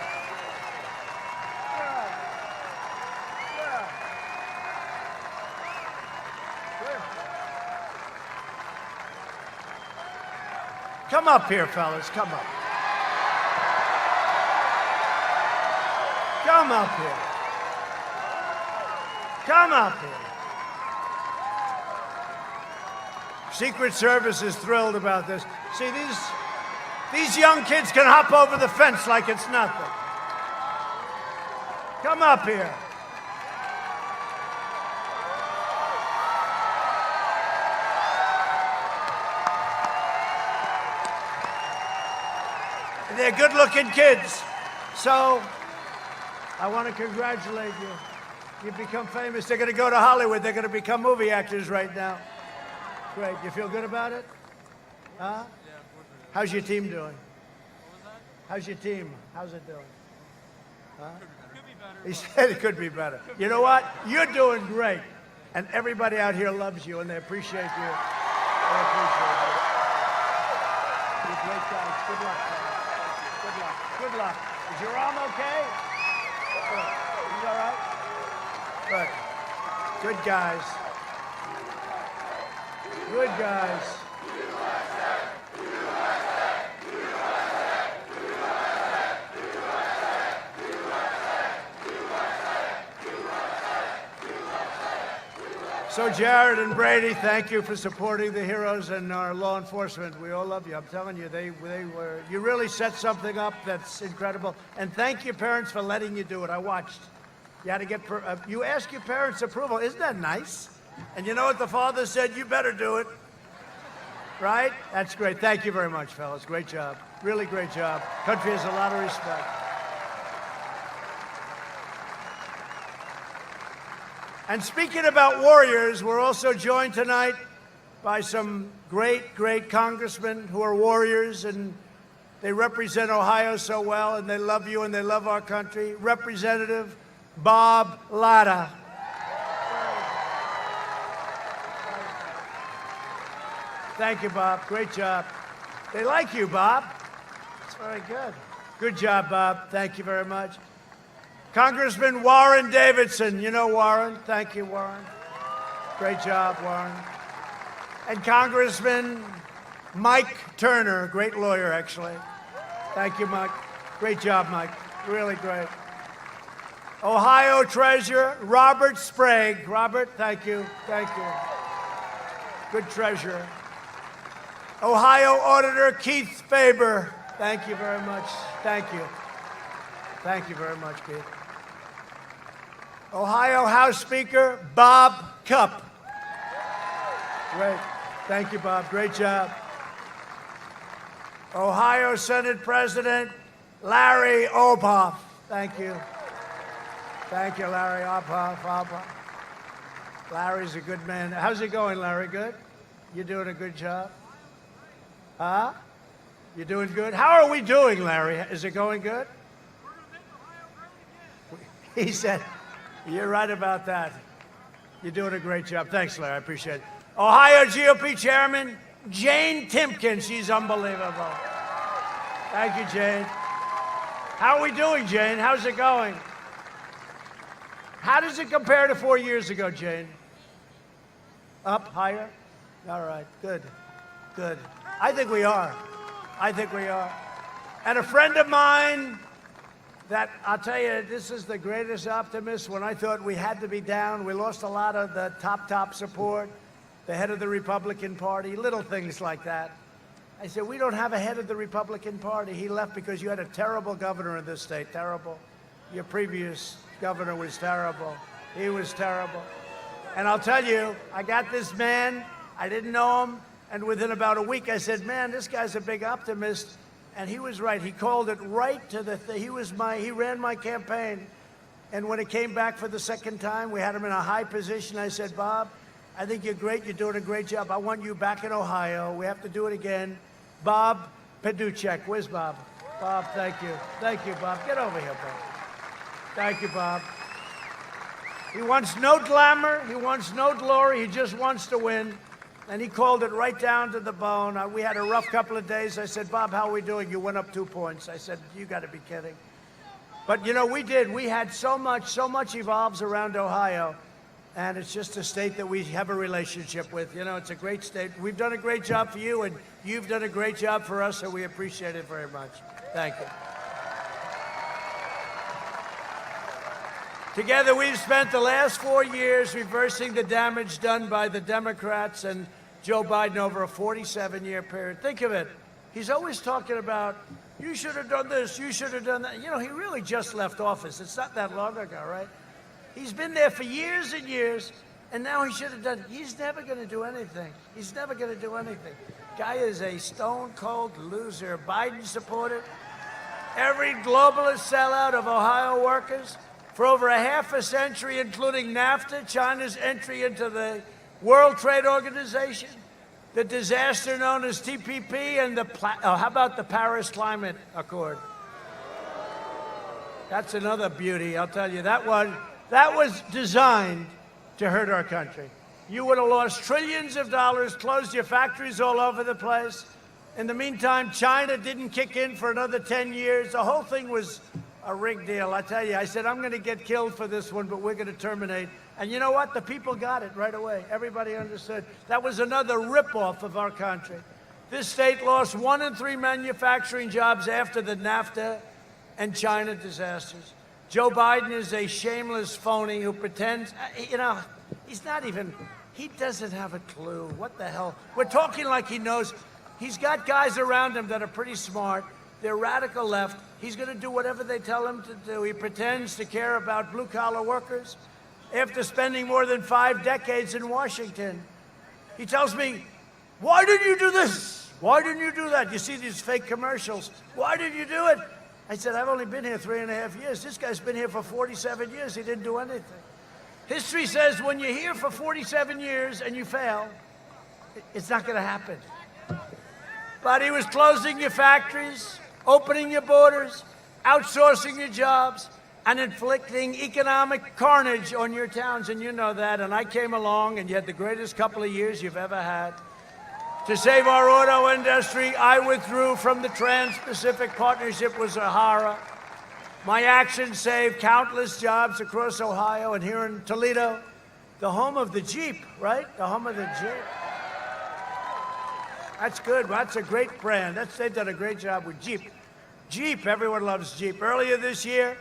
Speaker 1: Come up here, fellas. Come up. Come up here. Come up here. Secret Service is thrilled about this. See, these young kids can hop over the fence like it's nothing. Come up here. They're good-looking kids. So I want to congratulate you. You've become famous. They're going to go to Hollywood. They're going to become movie actors right now. Great. You feel good about it? Huh? Yeah, how's your team doing? What was that? How's your team? How's it doing? Huh? Could be better. He said it could be better. You know what? You're doing great. And everybody out here loves you, and they appreciate you. They appreciate you. You're great guys. Good luck, guys. Good luck. Good luck. Is your arm okay? Good. He's all right? Good. Good guys. Good guys. So Jared and Brady, thank you for supporting the heroes and our law enforcement. We all love you. I'm telling you, you really set something up that's incredible. And thank your parents for letting you do it. I watched. You had to get, you ask your parents' approval. Isn't that nice? And you know what the father said? You better do it. Right? That's great. Thank you very much, fellas. Great job. Really great job. Country has a lot of respect. And speaking about warriors, we're also joined tonight by some great, great congressmen who are warriors, and they represent Ohio so well, and they love you, and they love our country. Representative Bob Latta. Thank you, Bob. Great job. They like you, Bob. That's very good. Good job, Bob. Thank you very much. Congressman Warren Davidson. You know Warren. Thank you, Warren. Great job, Warren. And Congressman Mike Turner. Great lawyer, actually. Thank you, Mike. Great job, Mike. Really great. Ohio Treasurer Robert Sprague. Robert, thank you. Thank you. Good treasurer. Ohio Auditor Keith Faber. Thank you very much. Thank you. Thank you very much, Keith. Ohio House Speaker Bob Cupp. Great. Thank you, Bob. Great job. Ohio Senate President Larry Obhoff. Thank you. Thank you, Larry Obhoff. Larry's a good man. How's it going, Larry? Good? You're doing a good job? Huh? You're doing good? How are we doing, Larry? Is it going good? We're going to make Ohio great again. He said, you're right about that. You're doing a great job. Thanks, Larry. I appreciate it. Ohio GOP Chairman Jane Timken. She's unbelievable. Thank you, Jane. How are we doing, Jane? How's it going? How does it compare to 4 years ago, Jane? Up, higher? All right, good, good. I think we are. I think we are. And a friend of mine that, I'll tell you, this is the greatest optimist. When I thought we had to be down, we lost a lot of the top support, the head of the Republican Party, little things like that. I said, we don't have a head of the Republican Party. He left because you had a terrible governor in this state, terrible. Your previous governor was terrible. He was terrible. And I'll tell you, I got this man, I didn't know him, and within about a week I said, man, this guy's a big optimist. And he was right. He called it right to the thing. He ran my campaign. And when it came back for the second time, we had him in a high position. I said, Bob, I think you're great. You're doing a great job. I want you back in Ohio. We have to do it again. Bob Paduchek. Where's Bob? Bob, thank you. Thank you, Bob. Get over here, Bob. Thank you, Bob. He wants no glamour. He wants no glory. He just wants to win. And he called it right down to the bone. We had a rough couple of days. I said, Bob, how are we doing? You went up 2 points. I said, you got to be kidding. But, you know, we did. We had so much evolves around Ohio. And it's just a state that we have a relationship with. You know, it's a great state. We've done a great job for you, and you've done a great job for us, so we appreciate it very much. Thank you. Together, we've spent the last 4 years reversing the damage done by the Democrats and Joe Biden over a 47-year period. Think of it. He's always talking about, you should have done this, you should have done that. You know, he really just left office. It's not that long ago, right? He's been there for years and years, and now he should have done, he's never going to do anything. He's never going to do anything. Guy is a stone-cold loser. Biden supported every globalist sellout of Ohio workers for over a half a century, including NAFTA, China's entry into the World Trade Organization, the disaster known as TPP, and how about the Paris Climate Accord? That's another beauty, I'll tell you. That was designed to hurt our country. You would have lost trillions of dollars, closed your factories all over the place. In the meantime, China didn't kick in for another 10 years. The whole thing was a rigged deal. I tell you, I said, I'm going to get killed for this one, but we're going to terminate. And you know what? The people got it right away. Everybody understood. That was another ripoff of our country. This state lost 1 in 3 manufacturing jobs after the NAFTA and China disasters. Joe Biden is a shameless phony who pretends, you know, he's not even, he doesn't have a clue. What the hell? We're talking like he knows. He's got guys around him that are pretty smart. They're radical left. He's going to do whatever they tell him to do. He pretends to care about blue-collar workers after spending more than 5 decades in Washington. He tells me, why didn't you do this? Why didn't you do that? You see these fake commercials. Why didn't you do it? I said, I've only been here 3.5 years. This guy's been here for 47 years. He didn't do anything. History says when you're here for 47 years and you fail, it's not going to happen. But he was closing your factories, opening your borders, outsourcing your jobs, and inflicting economic carnage on your towns, and you know that. And I came along, and you had the greatest couple of years you've ever had. To save our auto industry, I withdrew from the Trans-Pacific Partnership with Sahara. My actions saved countless jobs across Ohio and here in Toledo, the home of the Jeep, right? The home of the Jeep. That's good. That's a great brand. They've done a great job with Jeep. Jeep, everyone loves Jeep. Earlier this year,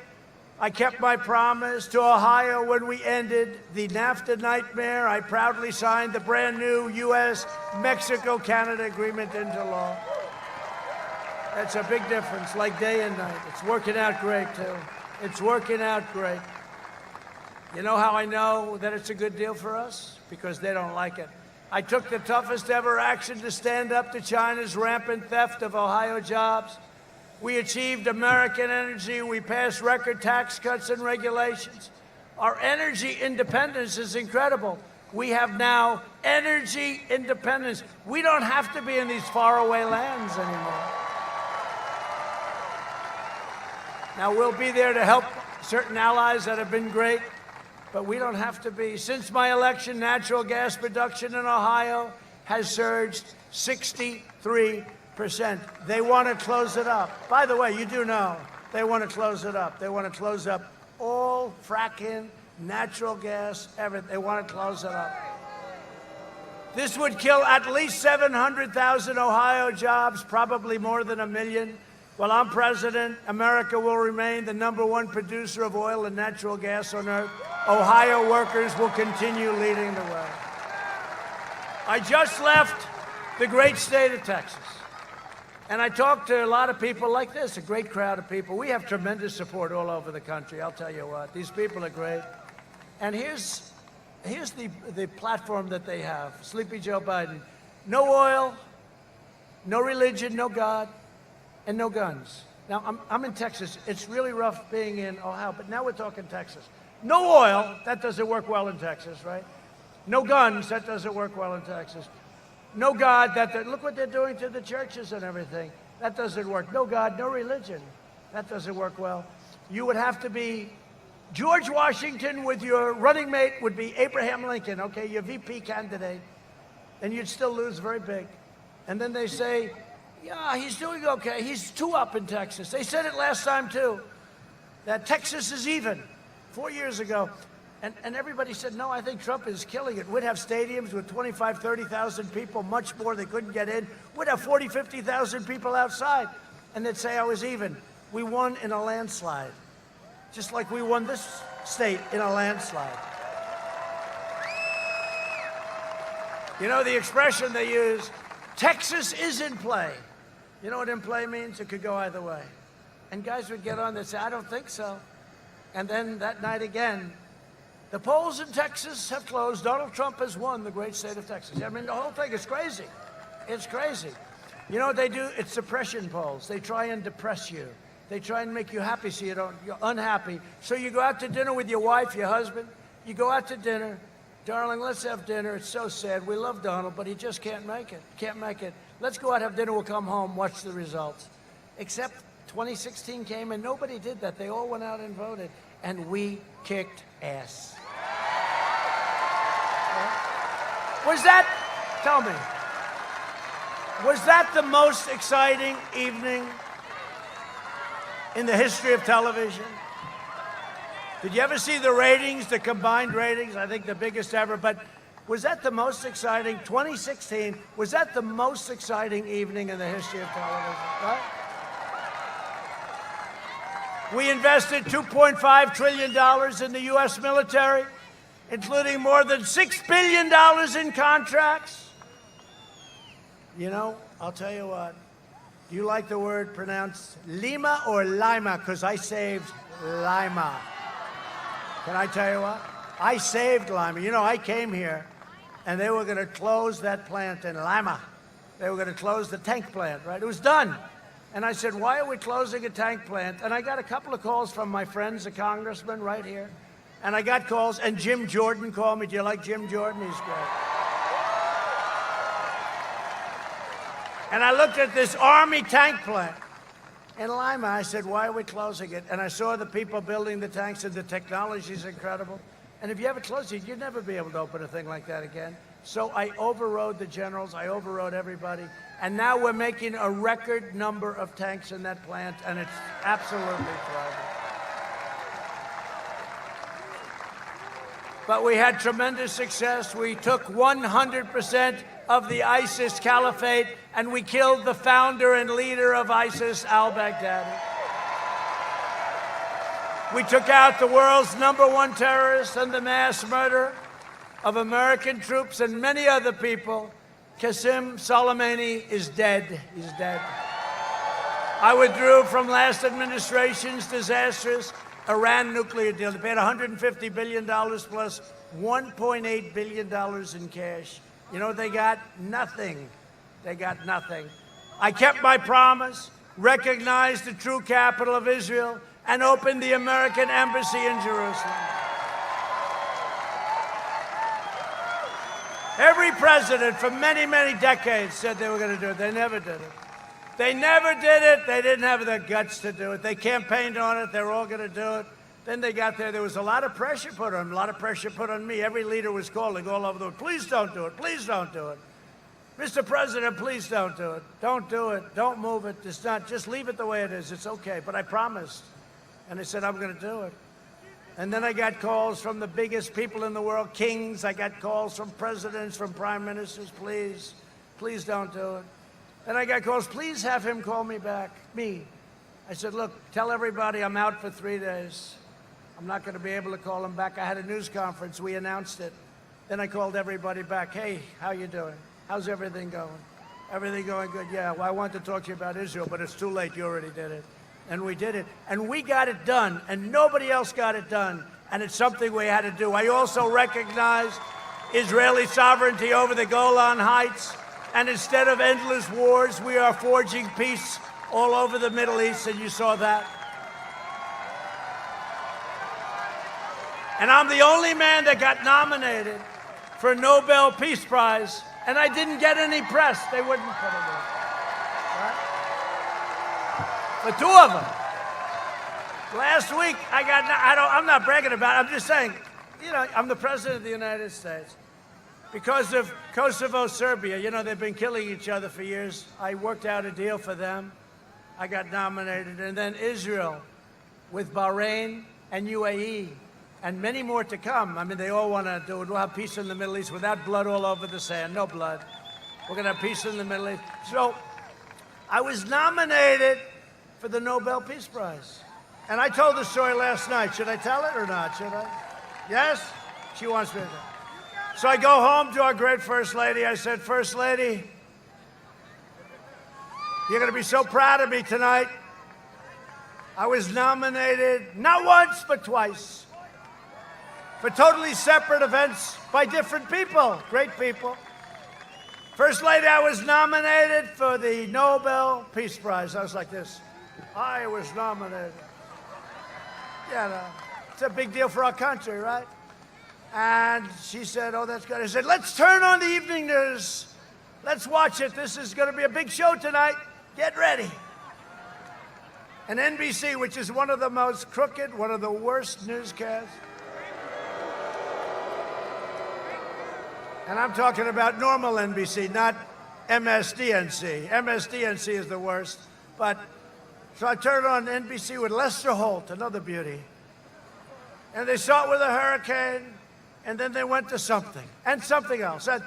Speaker 1: I kept my promise to Ohio when we ended the NAFTA nightmare. I proudly signed the brand new U.S.-Mexico-Canada agreement into law. That's a big difference, like day and night. It's working out great, too. It's working out great. You know how I know that it's a good deal for us? Because they don't like it. I took the toughest ever action to stand up to China's rampant theft of Ohio jobs. We achieved American energy. We passed record tax cuts and regulations. Our energy independence is incredible. We have now energy independence. We don't have to be in these faraway lands anymore. Now, we'll be there to help certain allies that have been great, but we don't have to be. Since my election, natural gas production in Ohio has surged 63%. They want to close it up. By the way, you do know they want to close it up. They want to close up all fracking, natural gas, everything. They want to close it up. This would kill at least 700,000 Ohio jobs, probably more than 1 million. While I'm president, America will remain the #1 producer of oil and natural gas on earth. Ohio workers will continue leading the way. I just left the great state of Texas. And I talked to a lot of people like this, a great crowd of people. We have tremendous support all over the country, I'll tell you what. These people are great. And here's the platform that they have, Sleepy Joe Biden. No oil, no religion, no God, and no guns. Now, I'm in Texas. It's really rough being in Ohio, but now we're talking Texas. No oil, that doesn't work well in Texas, right? No guns, that doesn't work well in Texas. No God, look what they're doing to the churches and everything. That doesn't work. No God, no religion. That doesn't work well. You would have to be George Washington with your running mate would be Abraham Lincoln, okay, your VP candidate, and you'd still lose very big. And then they say, yeah, he's doing okay. He's 2 up in Texas. They said it last time, too, that Texas is even 4 years ago. And everybody said, no, I think Trump is killing it. We'd have stadiums with 25,000, 30,000 people, much more. They couldn't get in. We'd have 40,000, 50,000 people outside. And they'd say I was even. We won in a landslide, just like we won this state in a landslide. You know the expression they use, Texas is in play. You know what in play means? It could go either way. And guys would get on and say, I don't think so. And then that night again, the polls in Texas have closed. Donald Trump has won the great state of Texas. I mean, the whole thing is crazy. It's crazy. You know what they do? It's suppression polls. They try and depress you. They try and make you happy so you're unhappy. So you go out to dinner with your wife, your husband. You go out to dinner. Darling, let's have dinner. It's so sad. We love Donald, but he just can't make it. Can't make it. Let's go out, have dinner. We'll come home, watch the results. Except 2016 came, and nobody did that. They all went out and voted, and we kicked ass. Was that, tell me, was that the most exciting evening in the history of television? Did you ever see the ratings, the combined ratings? I think the biggest ever. But was that the most exciting, 2016, was that the most exciting evening in the history of television? Right? We invested $2.5 trillion in the U.S. military, including more than $6 billion in contracts. You know, I'll tell you what. Do you like the word pronounced Lima or Lima? Because I saved Lima. Can I tell you what? I saved Lima. You know, I came here, and they were going to close that plant in Lima. They were going to close the tank plant, right? It was done. And I said, why are we closing a tank plant? And I got a couple of calls from my friends, the congressman right here. And I got calls, and Jim Jordan called me. Do you like Jim Jordan? He's great. And I looked at this Army tank plant in Lima. I said, why are we closing it? And I saw the people building the tanks, and the technology is incredible. And if you ever close it, you'd never be able to open a thing like that again. So I overrode the generals. I overrode everybody. And now we're making a record number of tanks in that plant, and it's absolutely thriving. But we had tremendous success. We took 100% of the ISIS caliphate, and we killed the founder and leader of ISIS, al-Baghdadi. We took out the world's #1 terrorist and the mass murder of American troops and many other people. Qasem Soleimani is dead. He's dead. I withdrew from last administration's disastrous Iran nuclear deal. They paid $150 billion plus $1.8 billion in cash. You know what they got? Nothing. They got nothing. I kept my promise, recognized the true capital of Israel, and opened the American embassy in Jerusalem. Every president for many, many decades said they were going to do it. They never did it. They never did it. They didn't have the guts to do it. They campaigned on it. They were all going to do it. Then they got there. There was a lot of pressure put on them, a lot of pressure put on me. Every leader was calling all over the world, please don't do it. Please don't do it. Mr. President, please don't do it. Don't do it. Don't move it. It's not. Just leave it the way it is. It's okay. But I promised. And I said, I'm going to do it. And then I got calls from the biggest people in the world, kings. I got calls from presidents, from prime ministers, please, please don't do it. Then I got calls, please have him call me back, me. I said, look, tell everybody I'm out for 3 days. I'm not going to be able to call him back. I had a news conference. We announced it. Then I called everybody back. Hey, how you doing? How's everything going? Everything going good? Yeah, well, I want to talk to you about Israel, but it's too late. You already did it. And we did it. And we got it done. And nobody else got it done. And it's something we had to do. I also recognize Israeli sovereignty over the Golan Heights. And instead of endless wars, we are forging peace all over the Middle East. And you saw that. And I'm the only man that got nominated for a Nobel Peace Prize. And I didn't get any press. They wouldn't put it in. Right? For 2 of them. Last week, I'm not bragging about it. I'm just saying, you know, I'm the president of the United States. Because of Kosovo, Serbia, you know, they've been killing each other for years. I worked out a deal for them. I got nominated. And then Israel with Bahrain and UAE and many more to come. I mean, they all want to do it. We'll have peace in the Middle East without blood all over the sand. No blood. We're going to have peace in the Middle East. So I was nominated for the Nobel Peace Prize. And I told the story last night. Should I tell it or not? Should I? Yes? She wants me to. So I go home to our great First Lady. I said, First Lady, you're going to be so proud of me tonight. I was nominated not once, but twice for totally separate events by different people, great people. First Lady, I was nominated for the Nobel Peace Prize. I was like this. I was nominated. Yeah, no, it's a big deal for our country, right? And she said, oh, that's good. I said, let's turn on the evening news. Let's watch it. This is going to be a big show tonight. Get ready. And NBC, which is one of the most crooked, one of the worst newscasts. And I'm talking about normal NBC, not MSDNC. MSDNC is the worst. But so I turned on NBC with Lester Holt, another beauty. And they saw it with a hurricane, and then they went to something, and something else. And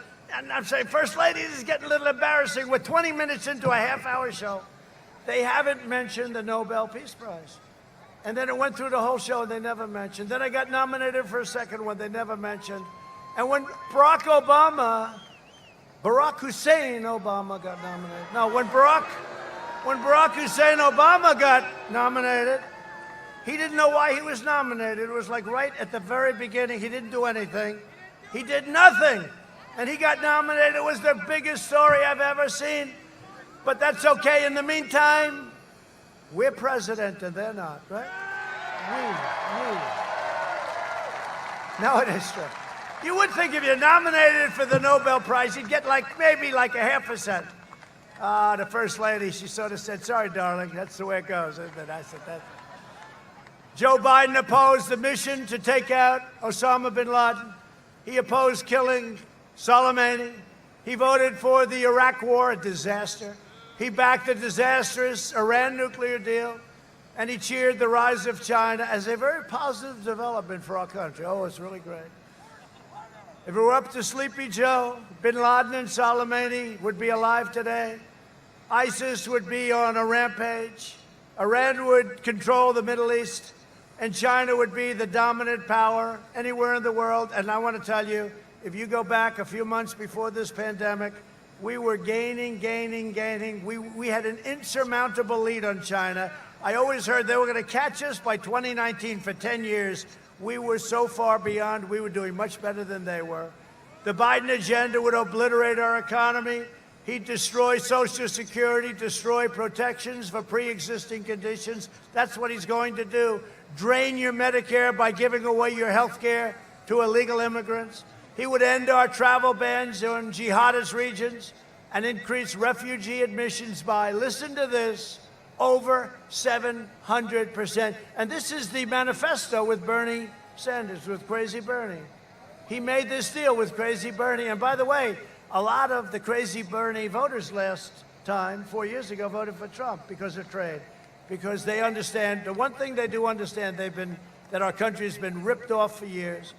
Speaker 1: I'm saying, First Lady, this is getting a little embarrassing. We're 20 minutes into a half-hour show. They haven't mentioned the Nobel Peace Prize. And then it went through the whole show, and they never mentioned. Then I got nominated for a second one, they never mentioned. And when Barack Hussein Obama got nominated. No, when Barack Hussein Obama got nominated, he didn't know why he was nominated. It was like right at the very beginning. He didn't do anything. He did nothing. And he got nominated. It was the biggest story I've ever seen. But that's okay. In the meantime, we're president and they're not, right? No, it is true. You would think if you're nominated for the Nobel Prize, you'd get maybe a 0.5%. The First Lady, she sort of said, sorry, darling, that's the way it goes. And I said that. Joe Biden opposed the mission to take out Osama bin Laden. He opposed killing Soleimani. He voted for the Iraq War, a disaster. He backed the disastrous Iran nuclear deal. And he cheered the rise of China as a very positive development for our country. Oh, it's really great. If it were up to Sleepy Joe, bin Laden and Soleimani would be alive today. ISIS would be on a rampage. Iran would control the Middle East. And China would be the dominant power anywhere in the world. And I want to tell you, if you go back a few months before this pandemic, we were gaining. We had an insurmountable lead on China. I always heard they were going to catch us by 2019 for 10 years. We were so far beyond. We were doing much better than they were. The Biden agenda would obliterate our economy. He'd destroy Social Security, destroy protections for pre-existing conditions. That's what he's going to do. Drain your Medicare by giving away your health care to illegal immigrants. He would end our travel bans on jihadist regions and increase refugee admissions by, listen to this, over 700%. And this is the manifesto with Bernie Sanders, with Crazy Bernie. He made this deal with Crazy Bernie. And by the way, a lot of the Crazy Bernie voters last time, 4 years ago, voted for Trump because of trade. Because they understand, the one thing they do understand, that our country has been ripped off for years.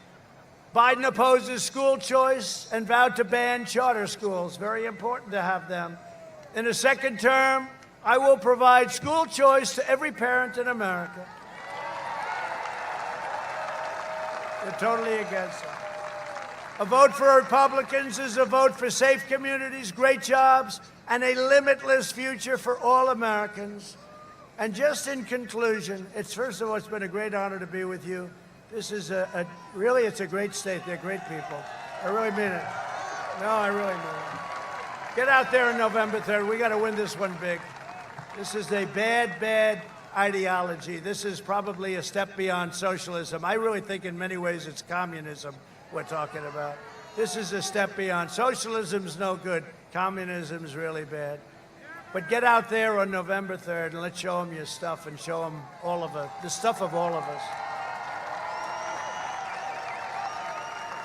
Speaker 1: Biden opposes school choice and vowed to ban charter schools. Very important to have them. In a second term, I will provide school choice to every parent in America. They're totally against it. A vote for Republicans is a vote for safe communities, great jobs, and a limitless future for all Americans. And just in conclusion, first of all, it's been a great honor to be with you. This is really, it's a great state. They're great people. I really mean it. No, I really mean it. Get out there on November 3rd. We got to win this one big. This is a bad ideology. This is probably a step beyond socialism. I really think in many ways it's communism we're talking about. This is a step beyond. Socialism's no good. Communism's really bad. But get out there on November 3rd and let's show them your stuff and show them all of it, the stuff of all of us.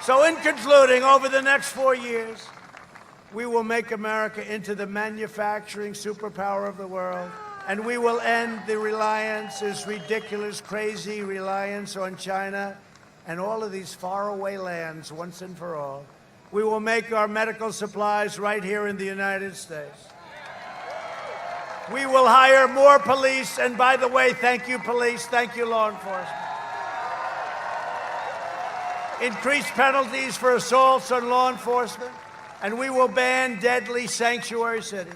Speaker 1: So in concluding, over the next 4 years, we will make America into the manufacturing superpower of the world, and we will end the reliance, this ridiculous, crazy reliance on China and all of these faraway lands once and for all. We will make our medical supplies right here in the United States. We will hire more police, and by the way, thank you, police, thank you, law enforcement. increase penalties for assaults on law enforcement, and we will ban deadly sanctuary cities.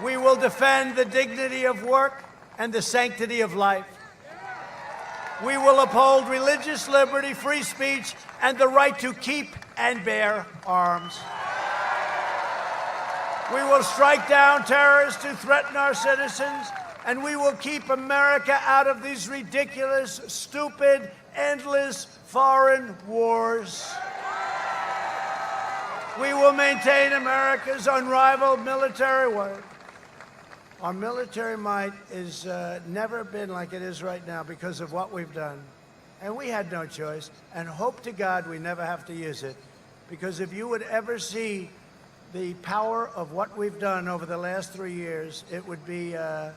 Speaker 1: We will defend the dignity of work and the sanctity of life. We will uphold religious liberty, free speech, and the right to keep and bear arms. We will strike down terrorists who threaten our citizens, and we will keep America out of these ridiculous, stupid, endless foreign wars. We will maintain America's unrivaled military might. Our military might has never been like it is right now because of what we've done. And we had no choice, and hope to God we never have to use it. Because if you would ever see the power of what we've done over the last 3 years, it would be,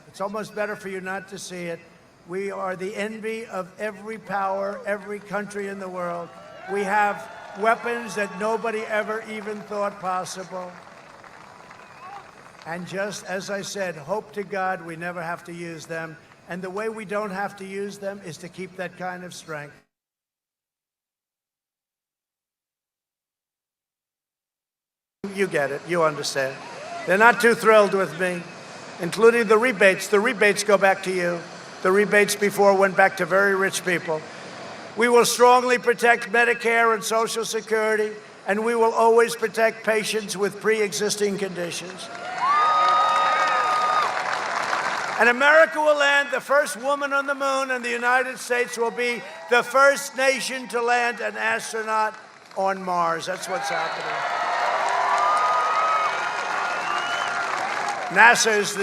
Speaker 1: it's almost better for you not to see it. We are the envy of every power, every country in the world. We have weapons that nobody ever even thought possible. And just as I said, hope to God we never have to use them. And the way we don't have to use them is to keep that kind of strength. You get it. You understand. They're not too thrilled with me, including the rebates. The rebates go back to you. The rebates before went back to very rich people. We will strongly protect Medicare and Social Security, and we will always protect patients with pre-existing conditions. And America will land the first woman on the moon, and the United States will be the first nation to land an astronaut on Mars. That's what's happening. NASA is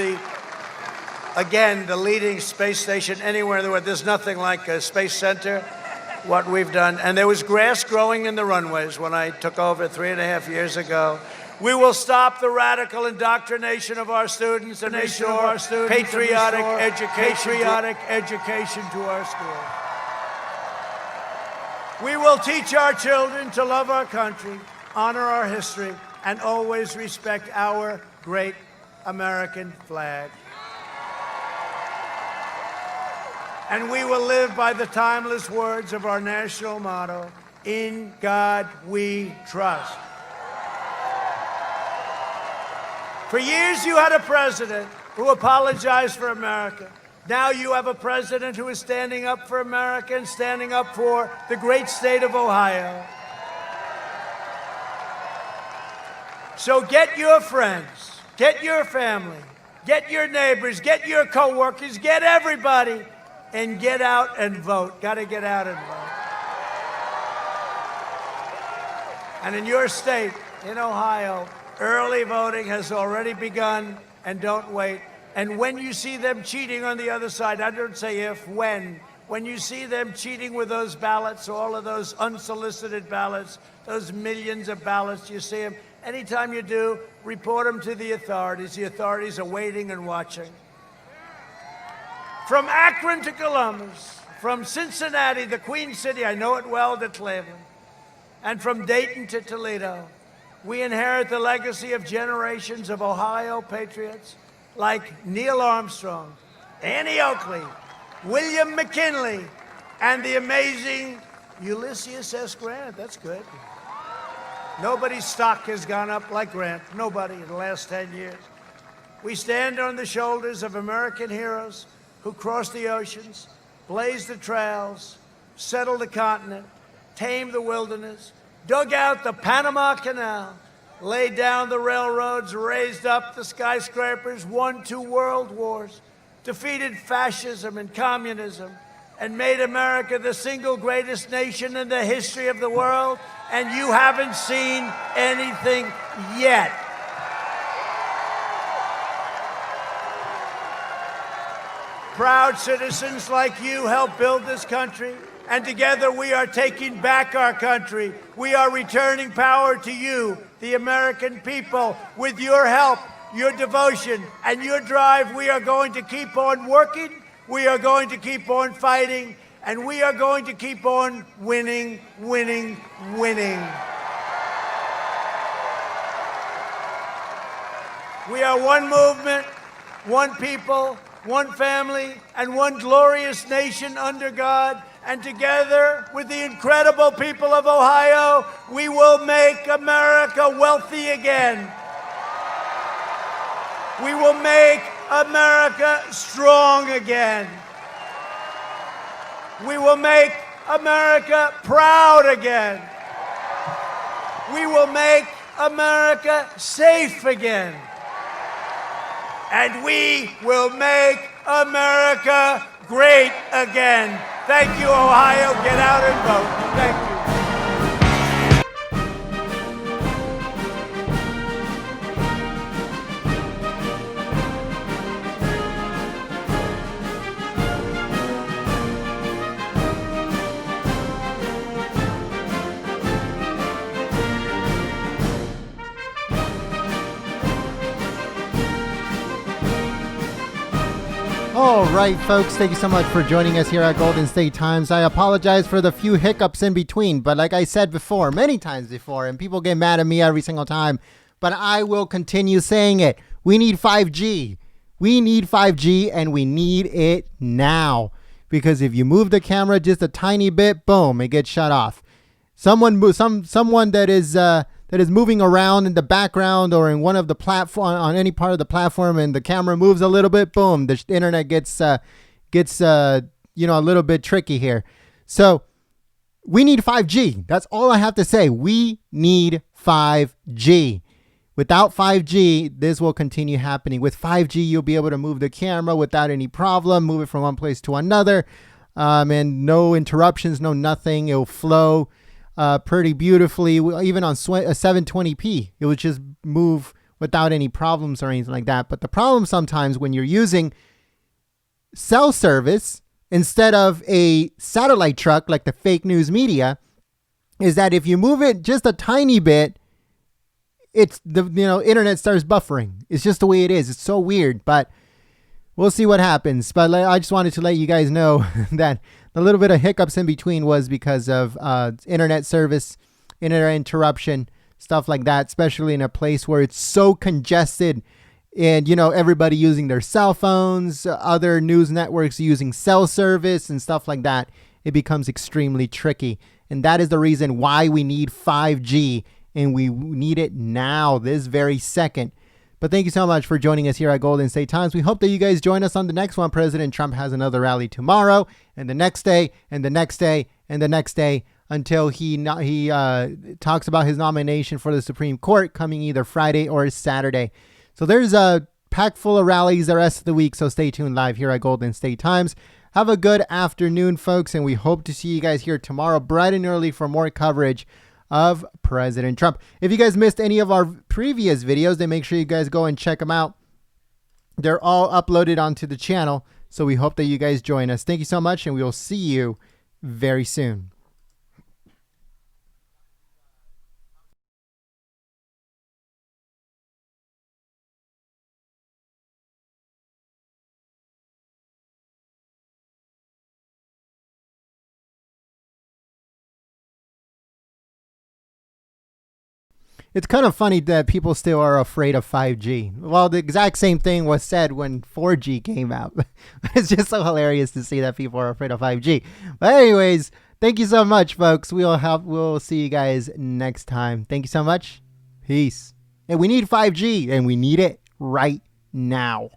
Speaker 1: again, the leading space station anywhere in the world. There's nothing like a space center, what we've done. And there was grass growing in the runways when I took over 3.5 years ago. We will stop the radical indoctrination of our students and restore patriotic education to our schools. We will teach our children to love our country, honor our history, and always respect our great American flag. And we will live by the timeless words of our national motto, "In God we trust." For years you had a president who apologized for America. Now you have a president who is standing up for America and standing up for the great state of Ohio. So get your friends, get your family, get your neighbors, get your coworkers, get everybody, and get out and vote. Got to get out and vote. And in your state, in Ohio, early voting has already begun, and don't wait. And when you see them cheating on the other side, I don't say if, when you see them cheating with those ballots, all of those unsolicited ballots, those millions of ballots, you see them, anytime you do, report them to the authorities. The authorities are waiting and watching. From Akron to Columbus, from Cincinnati, the Queen City, I know it well, to Cleveland, and from Dayton to Toledo, we inherit the legacy of generations of Ohio patriots like Neil Armstrong, Annie Oakley, William McKinley, and the amazing Ulysses S. Grant. That's good. Nobody's stock has gone up like Grant. Nobody in the last 10 years. We stand on the shoulders of American heroes who crossed the oceans, blazed the trails, settled the continent, tamed the wilderness, dug out the Panama Canal, laid down the railroads, raised up the skyscrapers, won 2 world wars, defeated fascism and communism, and made America the single greatest nation in the history of the world, and you haven't seen anything yet. Proud citizens like you helped build this country, and together we are taking back our country. We are returning power to you, the American people. With your help, your devotion, and your drive, we are going to keep on working, we are going to keep on fighting, and we are going to keep on winning, winning, winning. We are one movement, one people, one family, and one glorious nation under God. And together with the incredible people of Ohio, we will make America wealthy again. We will make America strong again. We will make America proud again. We will make America safe again. And we will make America great again. Thank you, Ohio. Get out and vote. Thank you.
Speaker 2: All right, folks, thank you so much for joining us here at Golden State Times. I apologize for the few hiccups in between, but like I said before, many times before, and people get mad at me every single time, but I will continue saying it. We need 5G. We need 5G, and we need it now. Because if you move the camera just a tiny bit, boom, it gets shut off. Someone that is moving around in the background or in one of the platform on any part of the platform, and the camera moves a little bit, boom, the internet gets a little bit tricky here. So we need 5G. That's all I have to say. We need 5G. Without 5G, this will continue happening. With 5G, you'll be able to move the camera without any problem, move it from one place to another, and no interruptions, no nothing. It'll flow pretty beautifully. Even on 720p, it would just move without any problems or anything like that. But the problem sometimes when you're using cell service instead of a satellite truck like the fake news media is that if you move it just a tiny bit, it's the internet starts buffering. It's just the way it is. It's so weird, but we'll see what happens. But I just wanted to let you guys know that the little bit of hiccups in between was because of internet service, internet interruption, stuff like that, especially in a place where it's so congested and, everybody using their cell phones, other news networks using cell service and stuff like that. It becomes extremely tricky. And that is the reason why we need 5G, and we need it now, this very second. But thank you so much for joining us here at Golden State Times. We hope that you guys join us on the next one. President Trump has another rally tomorrow, and the next day, and the next day, and the next day, until he talks about his nomination for the Supreme Court coming either Friday or Saturday. So there's a pack full of rallies the rest of the week, so stay tuned live here at Golden State Times. Have a good afternoon, folks, and we hope to see you guys here tomorrow bright and early for more coverage of President Trump. If you guys missed any of our previous videos, then make sure you guys go and check them out. They're all uploaded onto the channel, so we hope that you guys join us. Thank you so much, and we will see you very soon. It's kind of funny that people still are afraid of 5G. Well, the exact same thing was said when 4G came out. It's just so hilarious to see that people are afraid of 5G. But anyways, thank you so much, folks. We'll see you guys next time. Thank you so much. Peace. And we need 5G, and we need it right now.